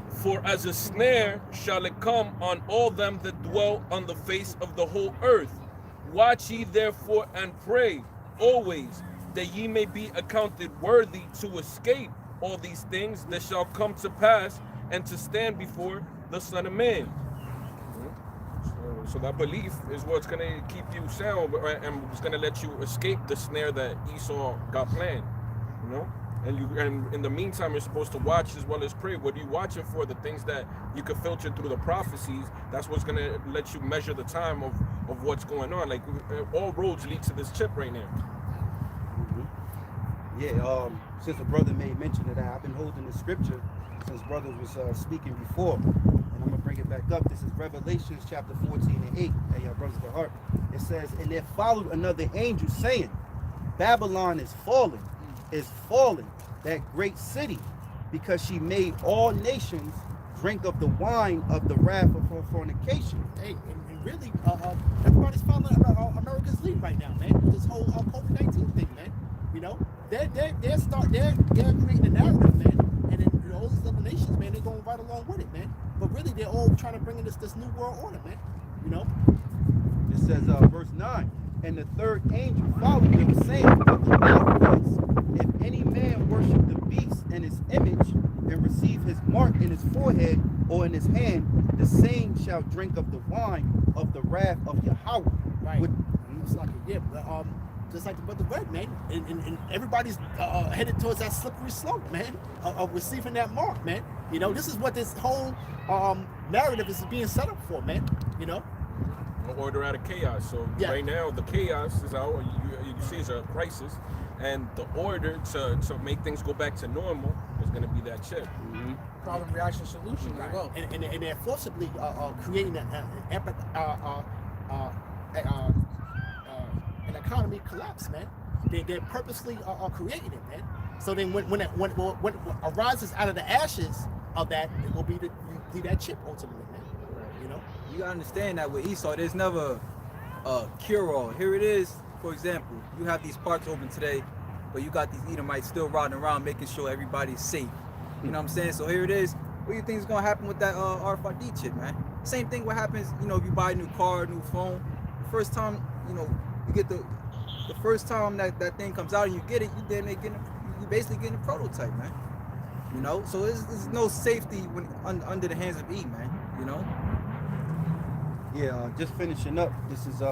For as a snare shall it come on all them that dwell on the face of the whole earth. Watch ye therefore and pray always, that ye may be accounted worthy to escape all these things that shall come to pass, and to stand before the Son of Man. So that belief is what's going to keep you sound, and it's going to let you escape the snare that Esau got planned. You know, and in the meantime, you're supposed to watch as well as pray. What are you watching for? The things that you can filter through the prophecies. That's what's going to let you measure the time of what's going on. Like all roads lead to this chip right now. Yeah, since the brother made mention of that, I've been holding the scripture since brother was speaking before, and I'm gonna bring it back up. This is Revelations chapter 14 and 8. Hey, y'all brothers of heart. It says, and there followed another angel saying, Babylon is fallen, that great city, because she made all nations drink of the wine of the wrath of her fornication. Hey, and really, everybody's following America's lead right now, man. This whole COVID-19 thing, man. You know, they're creating a narrative, man, and then all these other nations, man, they're going right along with it, man. But really, they're all trying to bring in this new world order, man. You know. It says, verse 9, and the third angel followed them, saying with a loud voice, if any man worship the beast and his image, and receive his mark in his forehead or in his hand, the same shall drink of the wine of the wrath of Yahawah. Right. It's like just like the brother read, man, and everybody's headed towards that slippery slope, man, of receiving that mark, man. You know, this is what this whole narrative is being set up for, man. You know. Order out of chaos. So yeah. Right now the chaos is out. You see it's a crisis, and the order to make things go back to normal is going to be that chip. Mm-hmm. Problem, reaction, solution. Right. Go. And they're forcibly creating an economy collapse, man. They're purposely creating it, man. So then when it arises out of the ashes of that, it will be that chip ultimately, man. You know. You gotta understand that with Esau, there's never a cure-all. Here it is, for example, you have these parks open today, but you got these Edomites still riding around making sure everybody's safe. You know what I'm saying? So here it is. What do you think is gonna happen with that RFID chip, man? Same thing what happens, you know, if you buy a new car, a new phone, the first time, you know, you get the first time that thing comes out and you get it, you basically getting a prototype, man. You know, so there's no safety when under the hands of E, man. You know. Yeah, just finishing up. This is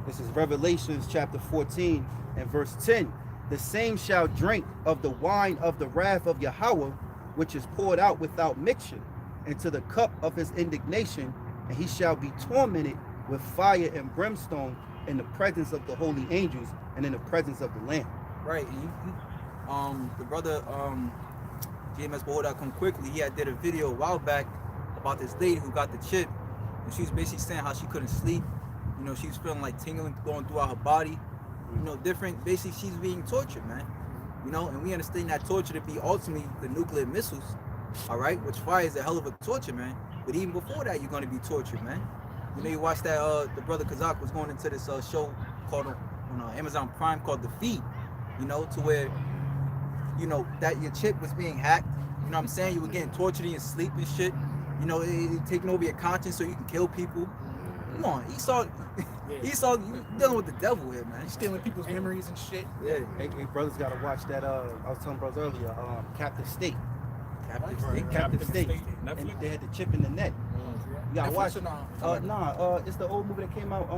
This is Revelations chapter 14 and verse 10. The same shall drink of the wine of the wrath of Yahawah, which is poured out without mixture, into the cup of his indignation, and he shall be tormented with fire and brimstone in the presence of the holy angels and in the presence of the Lamb. Right. And the brother JMS Behold Come Quickly, he had did a video a while back about this lady who got the chip, and she was basically saying how she couldn't sleep. You know, she was feeling like tingling going throughout her body. You know, different. Basically, she's being tortured, man. You know, and we understand that torture to be ultimately the nuclear missiles, all right, which fire is a hell of a torture, man. But even before that, you're going to be tortured, man. You know, you watch that, the brother Kazak was going into this show called on Amazon Prime called The Feed, you know, to where, you know, that your chip was being hacked. You know what I'm saying? You were getting tortured in your sleep and shit. You know, it taking over your conscience so you can kill people. Come on, Esau, you dealing with the devil here, man. Stealing people's memories and shit. Yeah, hey, brothers gotta watch that. I was telling brothers earlier, Captive State. Captive State. And they had the chip in the neck. You gotta watch it. It's the old movie that came out.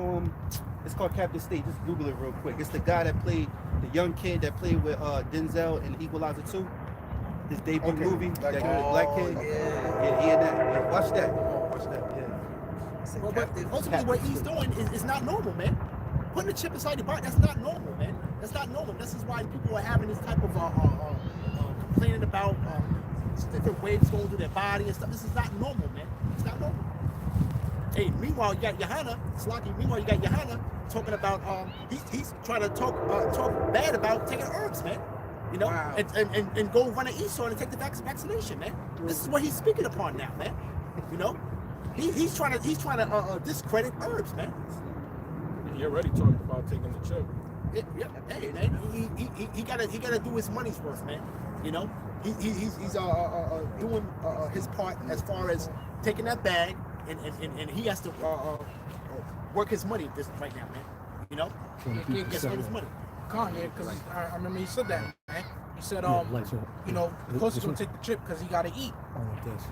It's called Captive State. Just Google it real quick. It's the guy that played the young kid that played with Denzel in Equalizer 2. His debut movie. That black kid. Yeah, he in that. Yeah, watch that. Yeah. But ultimately, what he's doing is not normal, man. Putting a chip inside your body, that's not normal, man. That's not normal. This is why people are having this type of complaining about different waves going through their body and stuff. This is not normal, man. It's not normal. Hey, meanwhile, you got Yohana, talking about he's trying to talk bad about taking herbs, man. You know, Wow. and go run an Esau and take the vaccination, man. This is what he's speaking upon now, man. You know, he's trying to discredit herbs, man. You're already talking about taking the chip. Yeah, hey, man, he gotta do his money's worth, man. You know, he's doing his part as far as taking that bag, and he has to work his money this right now, man. You know, he gets his money. Kanye, because I remember he said that, man. He said, you know, of course he's gonna take the chip because he gotta eat.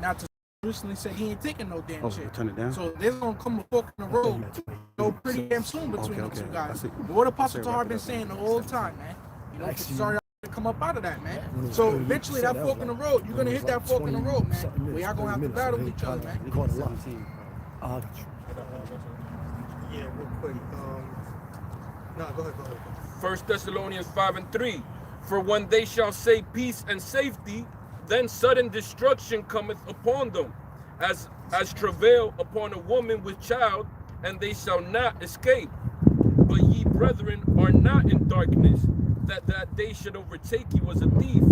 Now, to recently said he ain't taking no damn chip. Turn it down. So there's gonna come a fork in the road, pretty damn soon between the two guys. But what Apostle Tahar been saying the whole time, man. You know, sorry to come up out of that, man. So eventually that fork in the road, you're gonna hit that fork in the road, man. We are gonna have to battle each other, man. Yeah, real quick. No, go ahead. 1 Thessalonians 5:3. For when they shall say peace and safety, then sudden destruction cometh upon them, as travail upon a woman with child, and they shall not escape. But ye brethren are not in darkness, that day should overtake you as a thief.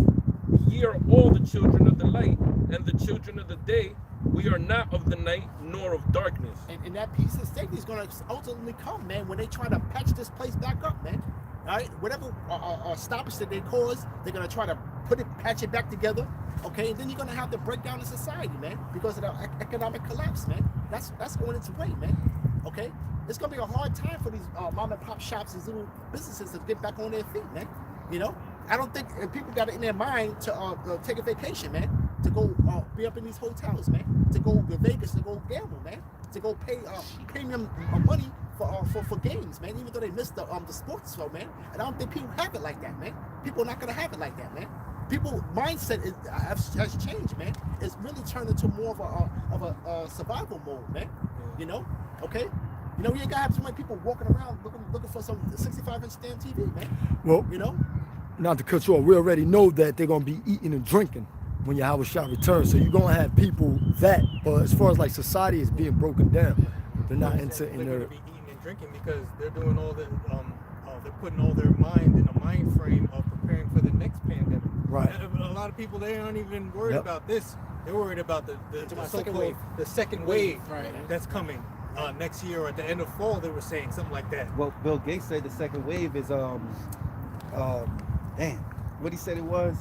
Ye are all the children of the light, and the children of the day. We are not of the night, nor of darkness. And that peace and safety is going to ultimately come, man, when they try to patch this place back up, man. All right, whatever stoppage that they cause, they're going to try to patch it back together, okay? And then you're going to have the breakdown in society, man, because of the economic collapse, man. That's going its way, man, okay? It's going to be a hard time for these mom and pop shops, these little businesses to get back on their feet, man. You know, I don't think people got it in their mind to take a vacation, man, to go be up in these hotels, man, to go to Vegas, to go gamble, man, to go pay premium money for games, man, even though they missed the sports show, man. And I don't think people have it like that, man. People are not gonna have it like that, man. People mindset has changed, man. It's really turned into more of a survival mode, man. You know, okay. You know, you ain't gotta have too many people walking around looking for some 65-inch damn TV, man. Well, you know, not to cut you off, we already know that they're gonna be eating and drinking when Yahawashi returns. So you're gonna have people that, but as far as like society is being broken down, they're not into They're gonna be eating and drinking because they're doing all the they're putting all their mind in a mind frame of preparing for the next pandemic. Right. A lot of people, they aren't even worried about this. They're worried about the second so-called wave. the second wave Right. that's coming next year or at the end of fall. They were saying something like that. Well, Bill Gates said the second wave is what he said it was.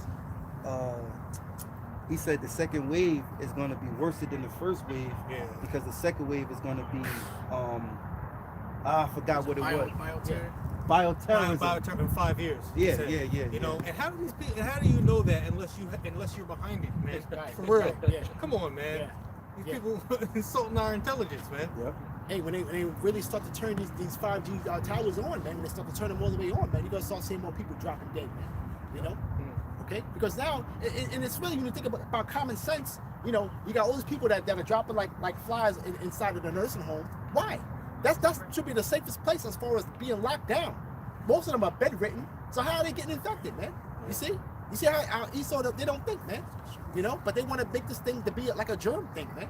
He said the second wave is going to be worse than the first wave, because the second wave is going to be I forgot what it was. Bioterrorism. Bioterrorism in 5 years. Yeah. You know, and how do these people? How do you know that unless you're behind it, man? Right. For real. Yeah. Come on, man. Yeah. These people insulting our intelligence, man. Yep. hey, when they really start to turn these 5G towers on, man, when they start to turn them all the way on, man, you're gonna start seeing more people dropping dead, man. You know? Okay? Because now, and it's really, when you think about common sense, you know, you got all these people that are dropping like flies inside of the nursing home. Why? That should be the safest place as far as being locked down. Most of them are bedridden, so how are they getting infected, man? You see how Esau, they don't think, man. You know, but they want to make this thing to be like a germ thing, man.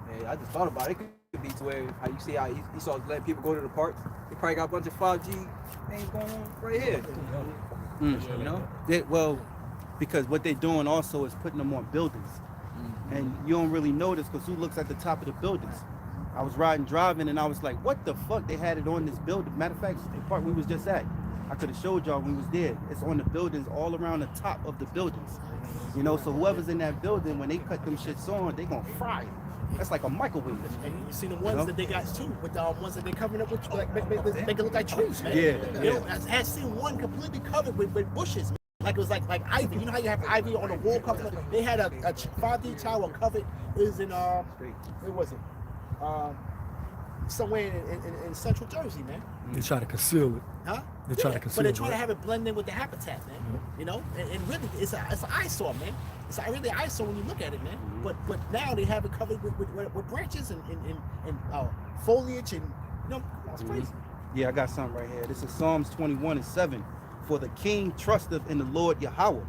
Hey, I just thought about it. It could be to where how you see how Esau's letting people go to the parks. They probably got a bunch of 5G things going on right here. You know? Well, because what they're doing also is putting them on buildings. And you don't really notice because who looks at the top of the buildings? I was driving, and I was like, what the fuck? They had it on this building. Matter of fact, the part we was just at, I could have showed y'all when we was there. It's on the buildings all around the top of the buildings. You know, so whoever's in that building, when they cut them shits on, they gonna fry it. That's like a microwave. And you see the ones that they got too, with the ones that they covering up with, like make it look like trees, man. Yeah. You know, I had seen one completely covered with bushes, man. Like it was like ivy. You know how you have ivy on the wall covered? They had a 5D tower covered. It was in where was it? Somewhere in central Jersey, man. They try to conceal it. Huh? They try to conceal but they it. try to have it blend in with the habitat, man. You know, and really, it's an eyesore, man. It's a really eyesore when you look at it, man. But now they have it covered with branches and foliage, and you know, it's crazy. Yeah, I got something right here. This is Psalms 21:7. For the king trusteth in the Lord Yahawah,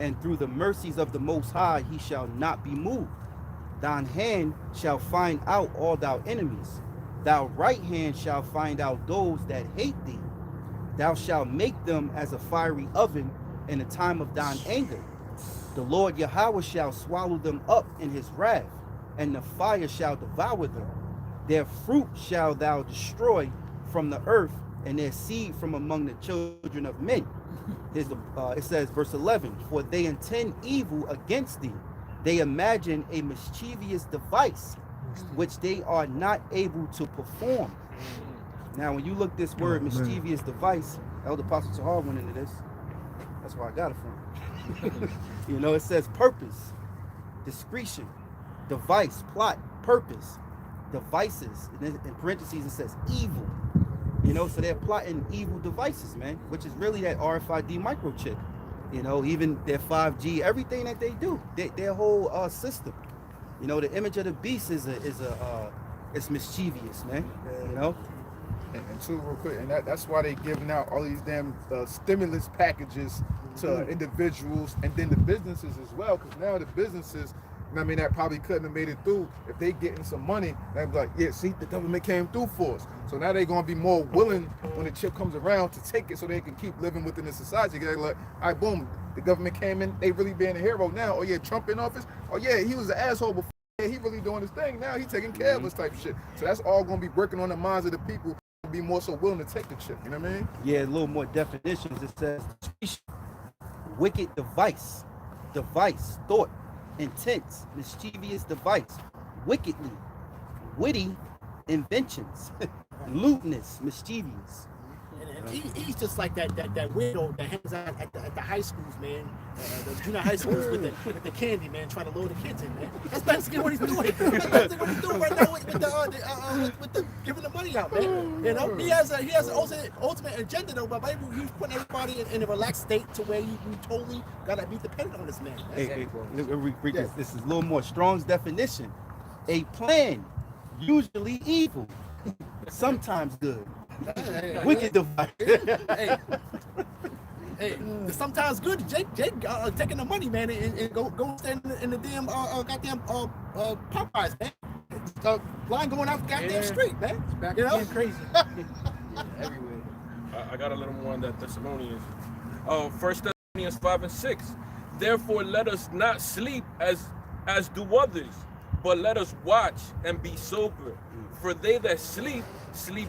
and through the mercies of the Most High he shall not be moved. Thine hand shall find out all thy enemies. Thy right hand shall find out those that hate thee. Thou shalt make them as a fiery oven in the time of thine anger. The Lord Yahawah shall swallow them up in his wrath, and the fire shall devour them. Their fruit shall thou destroy from the earth, and their seed from among the children of men. It says, verse 11, for they intend evil against thee. They imagine a mischievous device, which they are not able to perform. Now, when you look this word, mischievous device, Elder Apostle Tahar went into this. That's where I got it from. You know, it says purpose, discretion, device, plot, purpose, devices. And in parentheses, it says evil. You know, so they're plotting evil devices, man, which is really that RFID microchip. You know, even their 5G, everything that they do, their whole system. You know, the image of the beast it's mischievous, man. You know. And two, real quick, and that's why they giving out all these damn stimulus packages to individuals and then the businesses as well. Because now the businesses, I mean, that probably couldn't have made it through if they getting some money. They'd be like, yeah, see, the government came through for us. So now they're gonna be more willing when the chip comes around to take it, so they can keep living within the society. They're like, all right, boom, the government came in, they really being a hero now. Oh yeah, Trump in office. Oh yeah, he was an asshole before. Yeah, he really doing his thing now. He taking care of us type shit. So that's all gonna be working on the minds of the people. Be more so willing to take the chip, you know what I mean? Yeah, a little more definitions. It says wicked device, thought, intent, mischievous device, wickedly, witty inventions, lewdness, mischievous. And he's just like that widow that hangs out at the high schools, man. The junior high schools with the candy, man, trying to lure the kids in, man. That's basically what he's doing. That's basically what he's doing right now with the giving the money out, man. You know, he has an ultimate agenda though, but he's putting everybody in a relaxed state to where you totally gotta be dependent on this man. Hey, read this. This is a little more Strong's definition. A plan, usually evil, sometimes good. Wicked device. Hey, sometimes good. Jake taking the money, man, and go stand in the damn goddamn Popeyes, man. Line going out the goddamn street, man. It's back you know? again crazy. Everywhere. I got a little more on that Thessalonians. 1 Thessalonians 5 and 6. Therefore, let us not sleep as do others, but let us watch and be sober. For they that sleep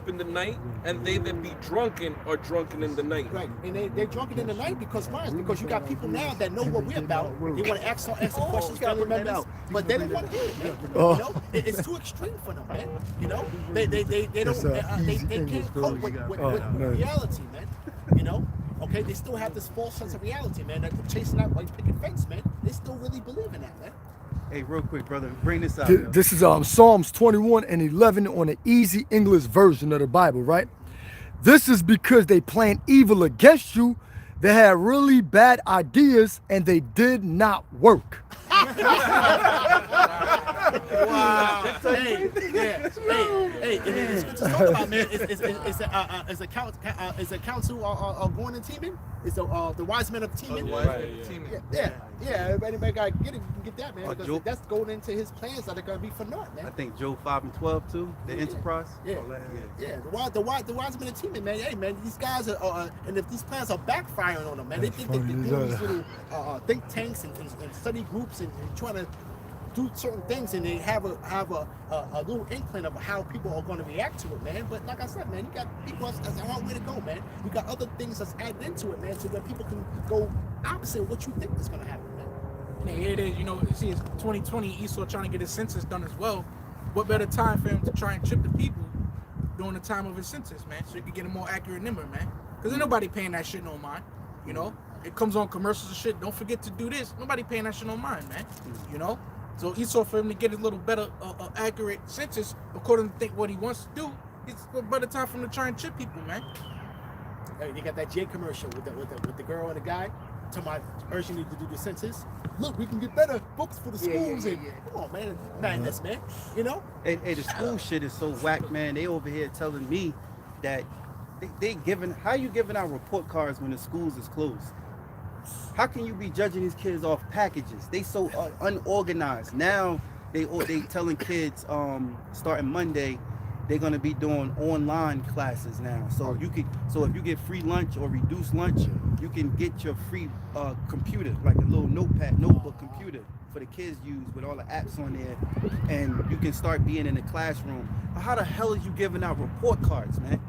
in the night, and they that be drunken are drunken in the night. Right, and they're drunken in the night because why? Because you got people now that know what we're about. They want to ask some questions, but they don't want to hear it, man. You know, it's too extreme for them, man. You know, they can't cope with reality, man. You know, okay, they still have this false sense of reality, man. They're chasing out like picket fence, man. They still really believe in that, man. Hey, real quick, brother, bring this out. yo. This is Psalms 21 and 11 on the easy English version of the Bible, right? This is because they planned evil against you. They had really bad ideas and they did not work. Wow. Hey, yeah. Hey, it's good to talk about, man. Is a council going and teaming? Is the wise men of teaming? Yeah. Everybody got to get that, man. Because that's going into his plans that are going to be for naught, man. I think Job 5 and 12 too. The enterprise. Yeah. The wise men of teaming, man. Hey, man, these guys are, and if these plans are backfiring on them, man, they think they're doing these little think tanks and study groups and trying to do certain things, and they have a little inkling of how people are going to react to it, man. But like I said, man, you got people, that's a hard way to go, man. You got other things that's added into it, man, so that people can go opposite of what you think is going to happen, man. And here it is, you see, it's 2020, Esau trying to get his census done as well. What better time for him to try and trip the people during the time of his census, man, so he could get a more accurate number, man. Because ain't nobody paying that shit no mind, It comes on commercials and shit. Don't forget to do this. Nobody paying that shit no mind, man. So Esau, for him to get a little better, accurate census according to what he wants to do, it's a better time for him to try and trip people, man. Hey, they got that J commercial with the girl and the guy. Talking about urging you to do the census. Look, we can get better books for the schools. And come on, man, madness, man. Hey, the school shit is so whack, man. They over here telling me that how you giving out report cards when the schools is closed? How can you be judging these kids off packages? They so unorganized. Now they telling kids starting Monday they're gonna be doing online classes now. So if you get free lunch or reduced lunch, you can get your free computer, like a little notebook computer for the kids use with all the apps on there, and you can start being in the classroom. How the hell are you giving out report cards, man?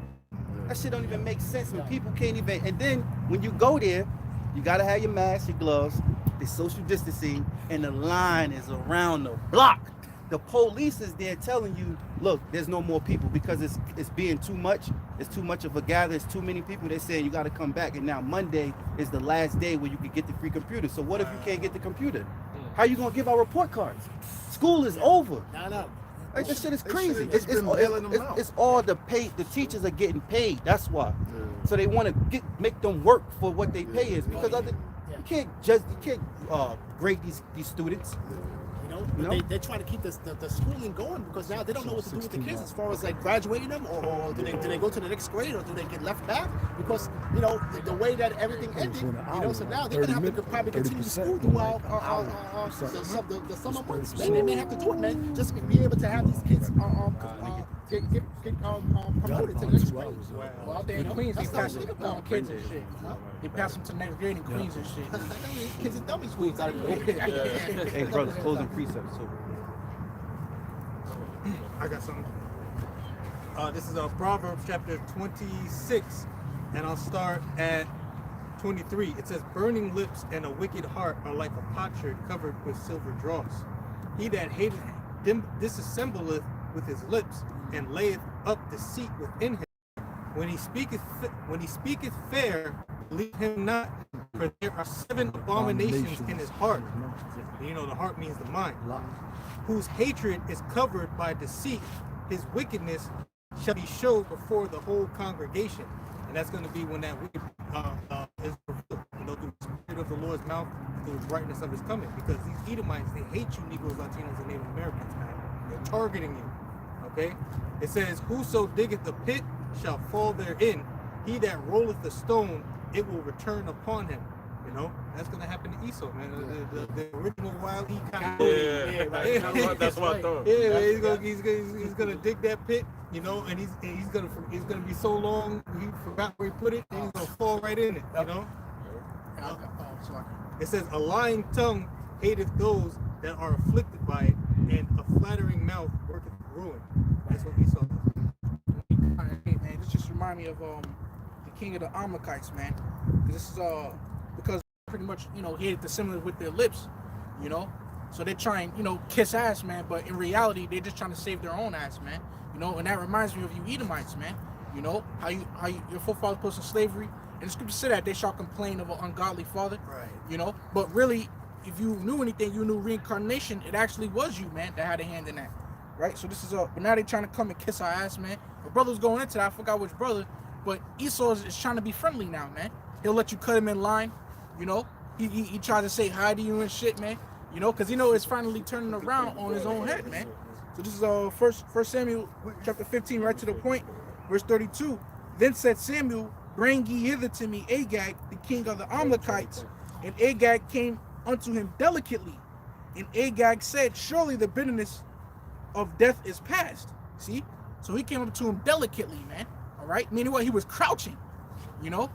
That shit don't even make sense when people can't even. And then when you go there, you gotta have your mask, your gloves, the social distancing, and the line is around the block. The police is there telling you, look, there's no more people because it's being too much. It's too much of a gather. It's too many people. They're saying you got to come back. And now Monday is the last day where you can get the free computer. So what if you can't get the computer? How you gonna give out report cards? School is over. No. Like, this shit is crazy. It's all the pay. The teachers are getting paid. That's why. So they want to make them work for what they pay is, because you can't grade these students. They're trying to keep the schooling going, because now they don't know what to do with the kids as far as like graduating them, or do they go to the next grade, or do they get left back? Because the way that everything ended, so now they're gonna have to probably continue school throughout the summer months, man. They may have to do it, man, just to be able to have these kids get promoted to the next grade. Well, out there in Queens, they pass it down kids and shit. They pass them to next grade in Queens and shit. Kids and dummies schools out of Hey, brothers, closing precepts. I got something. This is Proverbs chapter 26, and I'll start at 23. It says, burning lips and a wicked heart are like a potsherd covered with silver dross. He that hateth disassembleth with his lips, and layeth up deceit within him. When he speaketh fair, leave him not, for there are 7 abominations in his heart. The heart means the mind. Whose hatred is covered by deceit, his wickedness shall be showed before the whole congregation. And that's going to be when that wicked is revealed, through the spirit of the Lord's mouth, through the brightness of his coming. Because these Edomites, they hate you Negroes, Latinos, and Native Americans, man. They're targeting you. Okay? It says, whoso diggeth the pit shall fall therein. He that rolleth the stone, it will return upon him. That's gonna happen to Esau, man. The original Wild E kind of. That's what I thought. Yeah, he's gonna dig that pit, and he's gonna be so long he forgot where he put it, and he's gonna fall right in it, It says, a lying tongue hateth those that are afflicted by it, and a flattering mouth worketh ruin. That's what Esau does. Hey, man, this just remind me of the king of the Amalekites, man. This is because pretty much he had the similar with their lips, so they're trying kiss ass, man, but in reality they're just trying to save their own ass, man. And that reminds me of you Edomites, man. How your forefathers put in slavery, and the scripture said that they shall complain of an ungodly father, right? But really if you knew anything, you knew reincarnation. It actually was you, man, that had a hand in that, right? So this is but now they trying to come and kiss our ass, man. My brother was going into that. I forgot which brother, but Esau is trying to be friendly now, man. He'll let you cut him in line, you know. He tries to say hi to you and shit, man. You know, because it's finally turning around on his own head, man. So this is First Samuel chapter 15, right to the point, verse 32. Then said Samuel, bring ye hither to me Agag, the king of the Amalekites. And Agag came unto him delicately. And Agag said, surely the bitterness of death is past. See? So he came up to him delicately, man. All right? Meaning what? He was crouching, you know?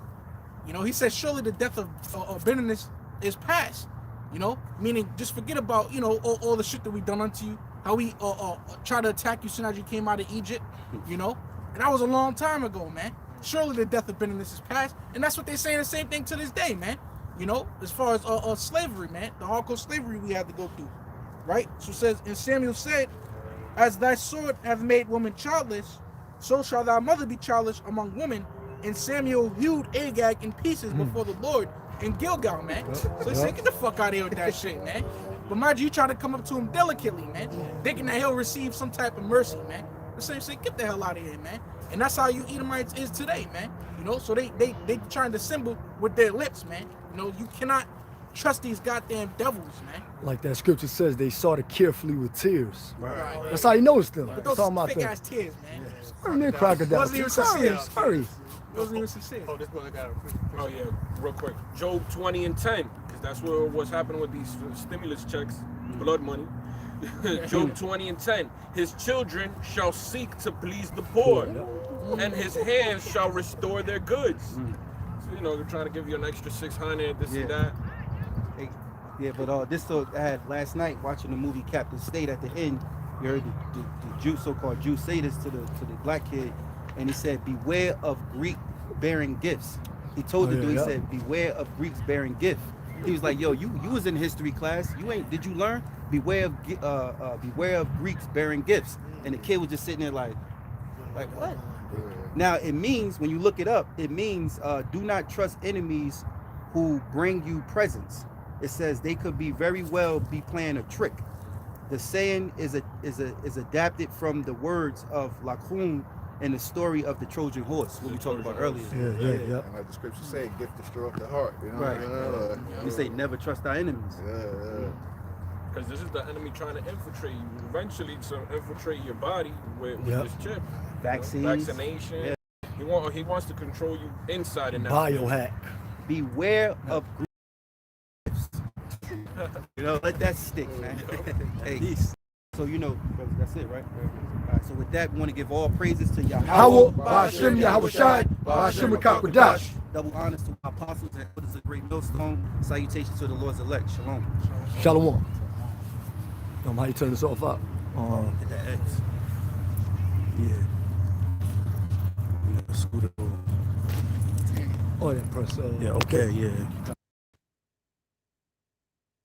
He said, surely the death of bitterness is past. You know? Meaning just forget about, all the shit that we done unto you. How we tried to attack you soon as you came out of Egypt, you know? And that was a long time ago, man. Surely the death of bitterness is past. And that's what they're saying the same thing to this day, man. You know, as far as slavery, man, the hardcore slavery we had to go through, right? So it says, and Samuel said, as thy sword hath made woman childless, so shall thy mother be childless among women. And Samuel hewed Agag in pieces before the Lord in Gilgal, man. So he said, get the fuck out of here with that shit, man. But mind you, trying to come up to him delicately, man, thinking that he'll receive some type of mercy, man. The same say, get the hell out of here, man. And that's how you Edomites is today, man. You know, so they trying to dissemble with their lips, man. You know, you cannot trust these goddamn devils, man. Like that scripture says, they sought it carefully with tears. Right. That's how you know it's them. But It's those talking about fake them. ass tears, man. They're crocodiles. Wasn't even Sorry, sincere. sorry. Wasn't even sincere. Oh, this brother got a Oh yeah, real quick. Job 20 and 10, because that's what's happening with these stimulus checks, blood money. Job 20 and 10. His children shall seek to please the poor, and his hands shall restore their goods. So they're trying to give you an extra 600, this and that. Hey, yeah, but this I had last night watching the movie Captain State. At the end, you heard the Jew, so-called Jew, say this to the black kid, and he said, "Beware of Greek bearing gifts." He told the dude, he said, "Beware of Greeks bearing gifts." He was like, "Yo, you was in history class. Did you learn? Beware of Greeks bearing gifts." And the kid was just sitting there like what? Now it means, when you look it up, it means do not trust enemies who bring you presents. It says they could be very well be playing a trick. The saying is adapted from the words of Lakhum in the story of the Trojan horse, what we talked about earlier. Yeah. And like the scripture say, gift destroyeth the heart. You know? Right. We say never trust our enemies. Because this is the enemy trying to infiltrate you. Eventually, to infiltrate your body with this chip. Vaccines. Vaccination. Yeah. He wants to control you inside and out. Biohack. Beware of gifts. Let that stick, man. Hey, so brothers, that's it, right? All right, so with that, we want to give all praises to Yahawah, Yahawah, BaHaSham, Yahawashi, BaHaSham, Qadash. double honors to our apostles and elders of GreatMillStone. Salutations to the Lord's elect. Shalom. Shalom. How you turn this off up? Hit that X. Oh, yeah, press. Yeah, okay, yeah.